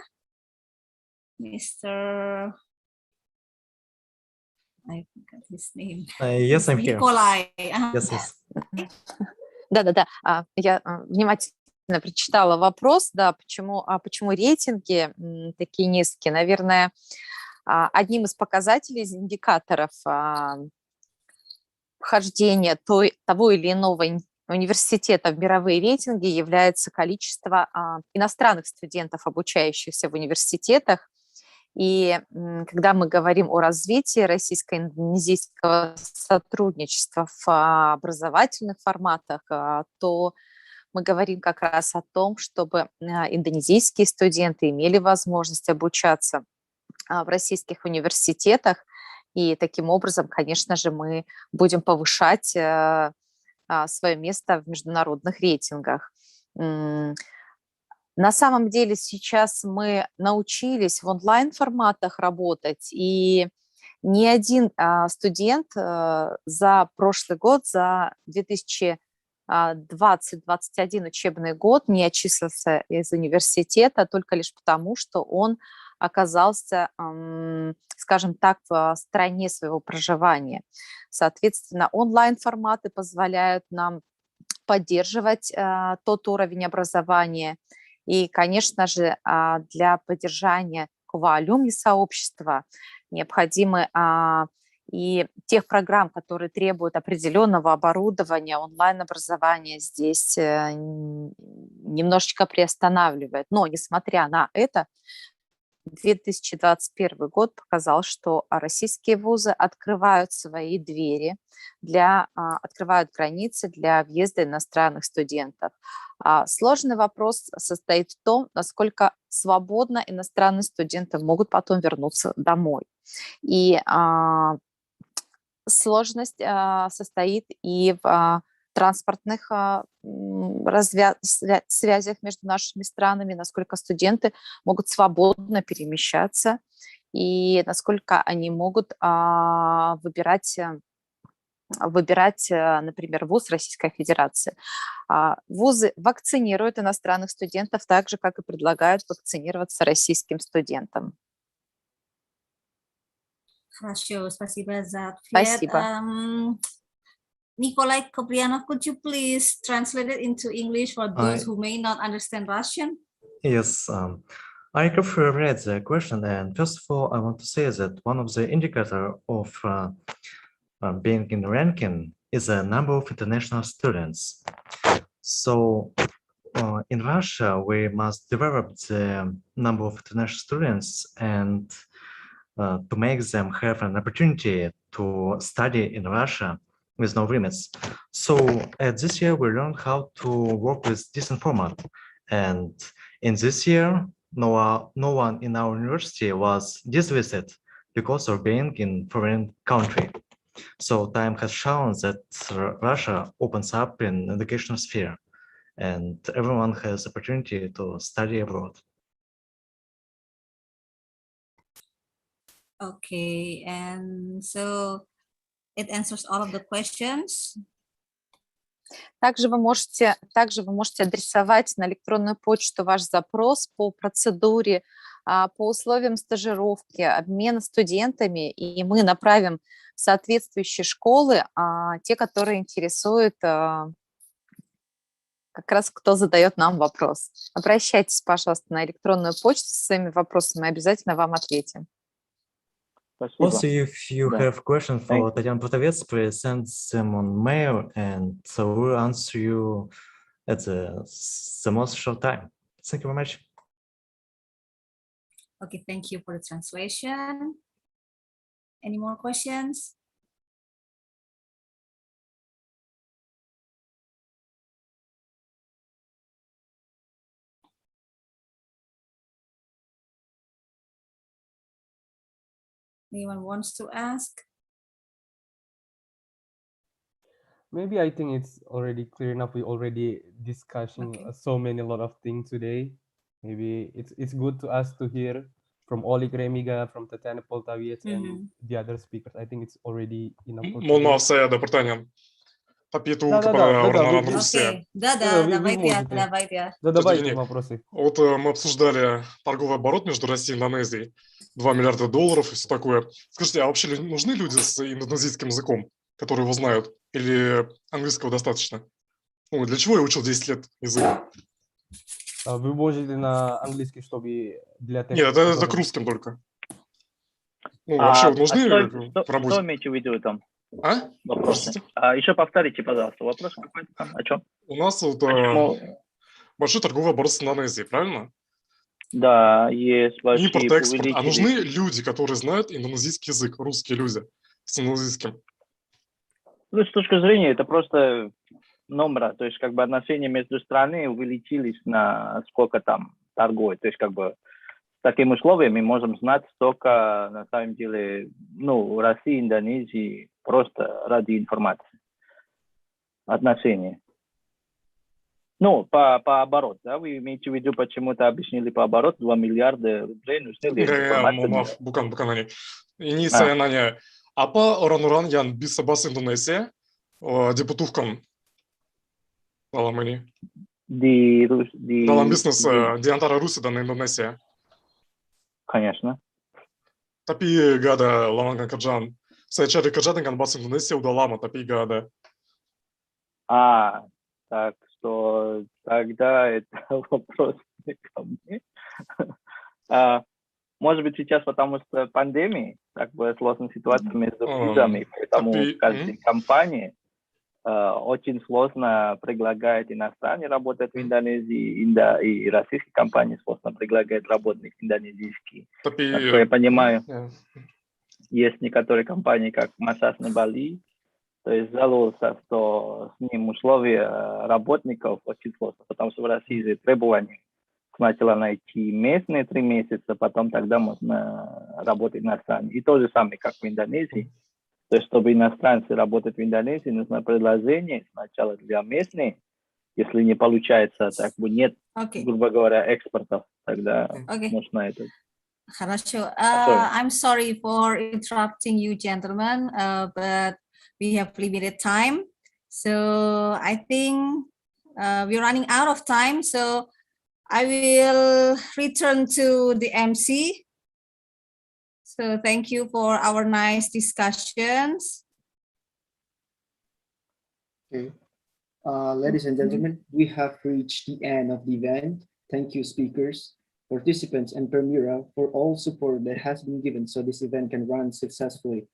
Mr. I forgot his name. Yes, I'm here. Nikolai. Yes. Да. Я внимательно прочитала вопрос, да, почему рейтинги такие низкие. Наверное, одним из показателей, из индикаторов вхождения того или иного университета в мировые рейтинги является количество иностранных студентов, обучающихся в университетах. И когда мы говорим о развитии российско-индонезийского сотрудничества в образовательных форматах, то мы говорим как раз о том, чтобы индонезийские студенты имели возможность обучаться в российских университетах. И таким образом, конечно же, мы будем повышать свое место в международных рейтингах. На самом деле сейчас мы научились в онлайн-форматах работать, и ни один студент за прошлый год, за 2020-2021 учебный год не отчислился из университета только лишь потому, что он оказался, скажем так, в стране своего проживания. Соответственно, онлайн-форматы позволяют нам поддерживать тот уровень образования. И, конечно же, для поддержания такого алюмни-сообщества необходимы и тех программ, которые требуют определенного оборудования, онлайн-образование здесь немножечко приостанавливает. Но, несмотря на это, 2021 год показал, что российские вузы открывают свои двери, открывают границы для въезда иностранных студентов. Сложный вопрос состоит в том, насколько свободно иностранные студенты могут потом вернуться домой. И сложность состоит и в транспортных связях между нашими странами, насколько студенты могут свободно перемещаться и насколько они могут выбирать, например, вуз Российской Федерации. Вузы вакцинируют иностранных студентов так же, как и предлагают вакцинироваться российским студентам. Хорошо, спасибо за ответ. Спасибо. Nikolai Koprianov, could you please translate it into English for those who may not understand Russian? Yes, I carefully read the question, and first of all, I want to say that one of the indicators of being in ranking is the number of international students. So in Russia, we must develop the number of international students and to make them have an opportunity to study in Russia with no limits. So this year we learned how to work with different format. And in this year, no one in our university was dismissed because of being in foreign country. So time has shown that Russia opens up in educational sphere and everyone has opportunity to study abroad. Okay, and so it answers all of the questions. Также вы можете адресовать на электронную почту ваш запрос по процедуре, по условиям стажировки, обмена студентами, и мы направим в соответствующие школы те, которые интересуют как раз кто задает нам вопрос. Обращайтесь, пожалуйста, на электронную почту со своими вопросами, мы обязательно вам ответим. Also, if you have questions for Tatiana Poltavitz, please send them on mail, and so we'll answer you at the most short time. Thank you very much. Okay, thank you for the translation. Any more questions? Anyone wants to ask? Maybe I think it's already clear enough. We already discussing a lot of things today. Maybe it's good to us to hear from Oleg Remiga, from Tatiana Poltavitz, and the other speakers. I think it's already enough for Mohon today. maaf, saya ada pertanyaan. Tapi itu Да, kepada вы orang-orang Rusia. Окей, да, давайте. Задавайте Jadi gini, вопросы. вот мы обсуждали торговый оборот между Россией и Индонезией. $2 миллиарда и все такое. Скажите, а вообще нужны люди с индонезийским языком, которые его знают? Или английского достаточно? Ну, для чего я учил 10 лет язык? Вы можете на английский, чтобы для текста... Нет, это к русским только. Ну, вообще, нужны в работе? Что имеете в виду там? Вопросы. Еще повторите, пожалуйста, вопрос какой-то там, о чем? У нас вот большой торговый оборот с Индонезией, правильно? Да, есть большие. Импорт-экспорт. А нужны люди, которые знают индонезийский язык, русские люди с индонезийским? Ну, с точки зрения, это просто номера, то есть как бы отношения между странами увеличились на сколько там торговой, то есть как бы с такими условиями можем знать столько на самом деле, ну, России, Индонезии, просто ради информации, отношения. Ну, пооборот, да, вы имеете в виду, почему-то объяснили пооборот, 2 миллиарда рублей нужны ли информации? Maaf, bukan hani. Ini saya nanya, apa orang-orang yang bisa bahasa Indonesia dibutuhkan dalam ini? Dalam bisnis di antara Rusia dan Indonesia. Конечно. Tapi gak ada lowongan kerjaan. Saya cari kerja dengan bahasa Indonesia udah lama, tapi gak ada. Так что тогда это вопрос не ко мне. Может быть, сейчас, потому что пандемия, так бы сложная ситуация между визами, поэтому каждой компании очень сложно предлагает иностранцы работать в Индонезии, и российские компании сложно предлагают работник индонезийский. Насколько я понимаю, есть некоторые компании, как массаж на Бали, то есть жалуются, что с ним условия работников очень сложно, потому что в России же требования сначала найти местные 3 месяца, потом тогда можно работать иностранцы. И то же самое, как в Индонезии. То есть, чтобы иностранцы работать в Индонезии, нужно предложение сначала для местных. Если не получается, так бы нет, грубо говоря, экспортов, тогда нужно это. Хорошо. I'm sorry for interrupting you, gentlemen, but we have limited time. So I think we're running out of time. So I will return to the MC. So thank you for our nice discussions. Okay. Ladies and gentlemen, we have reached the end of the event. Thank you, speakers, participants, and Permira for all support that has been given so this event can run successfully.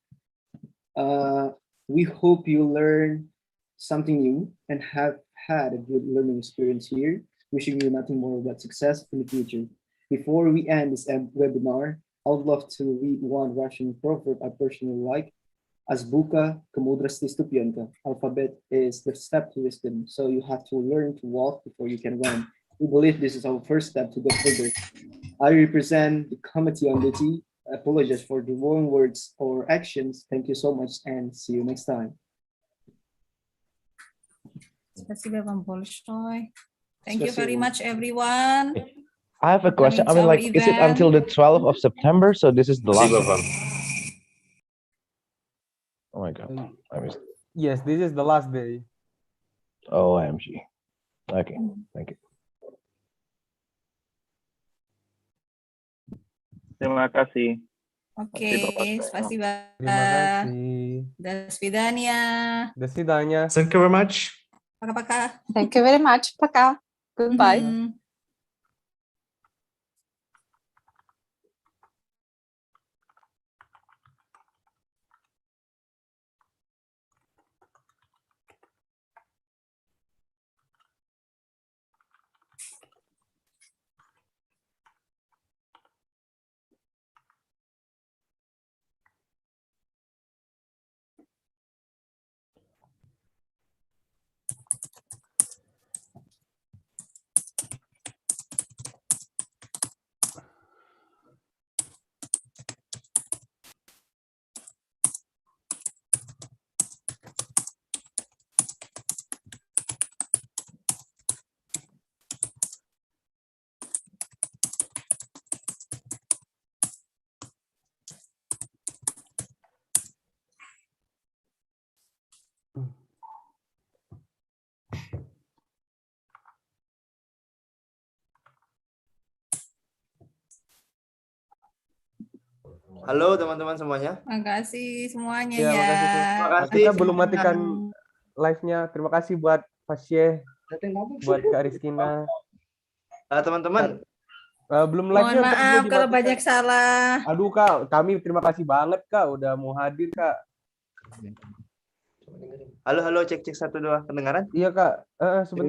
We hope you learn something new and have had a good learning experience here. Wishing you nothing more but success in the future. Before we end this webinar, I would love to read one Russian proverb I personally like. Azbuka к мудрости ступенька. Alphabet is the step to wisdom, so you have to learn to walk before you can run. We believe this is our first step to go further. I represent the committee on duty. I apologize for the wrong words or actions. Thank you so much and see you next time. Спасибо вам большое. Thank you very much, everyone. I have a question. I mean, like, is it until the 12th of September? So this is the last. Oh my God. I missed. Yes, this is the last day. OMG. Okay, thank you. Terima kasih. Oke, спасибо. Terima kasih. До свидания. До свидания. Thank you very much. Пока-пока. Thank you very much. Пока. Goodbye. Halo teman-teman semuanya. Makasih semuanya Ya, ya. makasih. Terima kasih. Kita belum matikan live-nya. Terima kasih buat Pak Syekh, buat Kak Rizkina. Teman-teman. Belum Mohon live-nya maaf kalau banyak salah. Aduh Kak, kami terima kasih banget Kak udah mau hadir Kak. Halo, cek 1 2 kedengaran? Iya Kak, sebentar.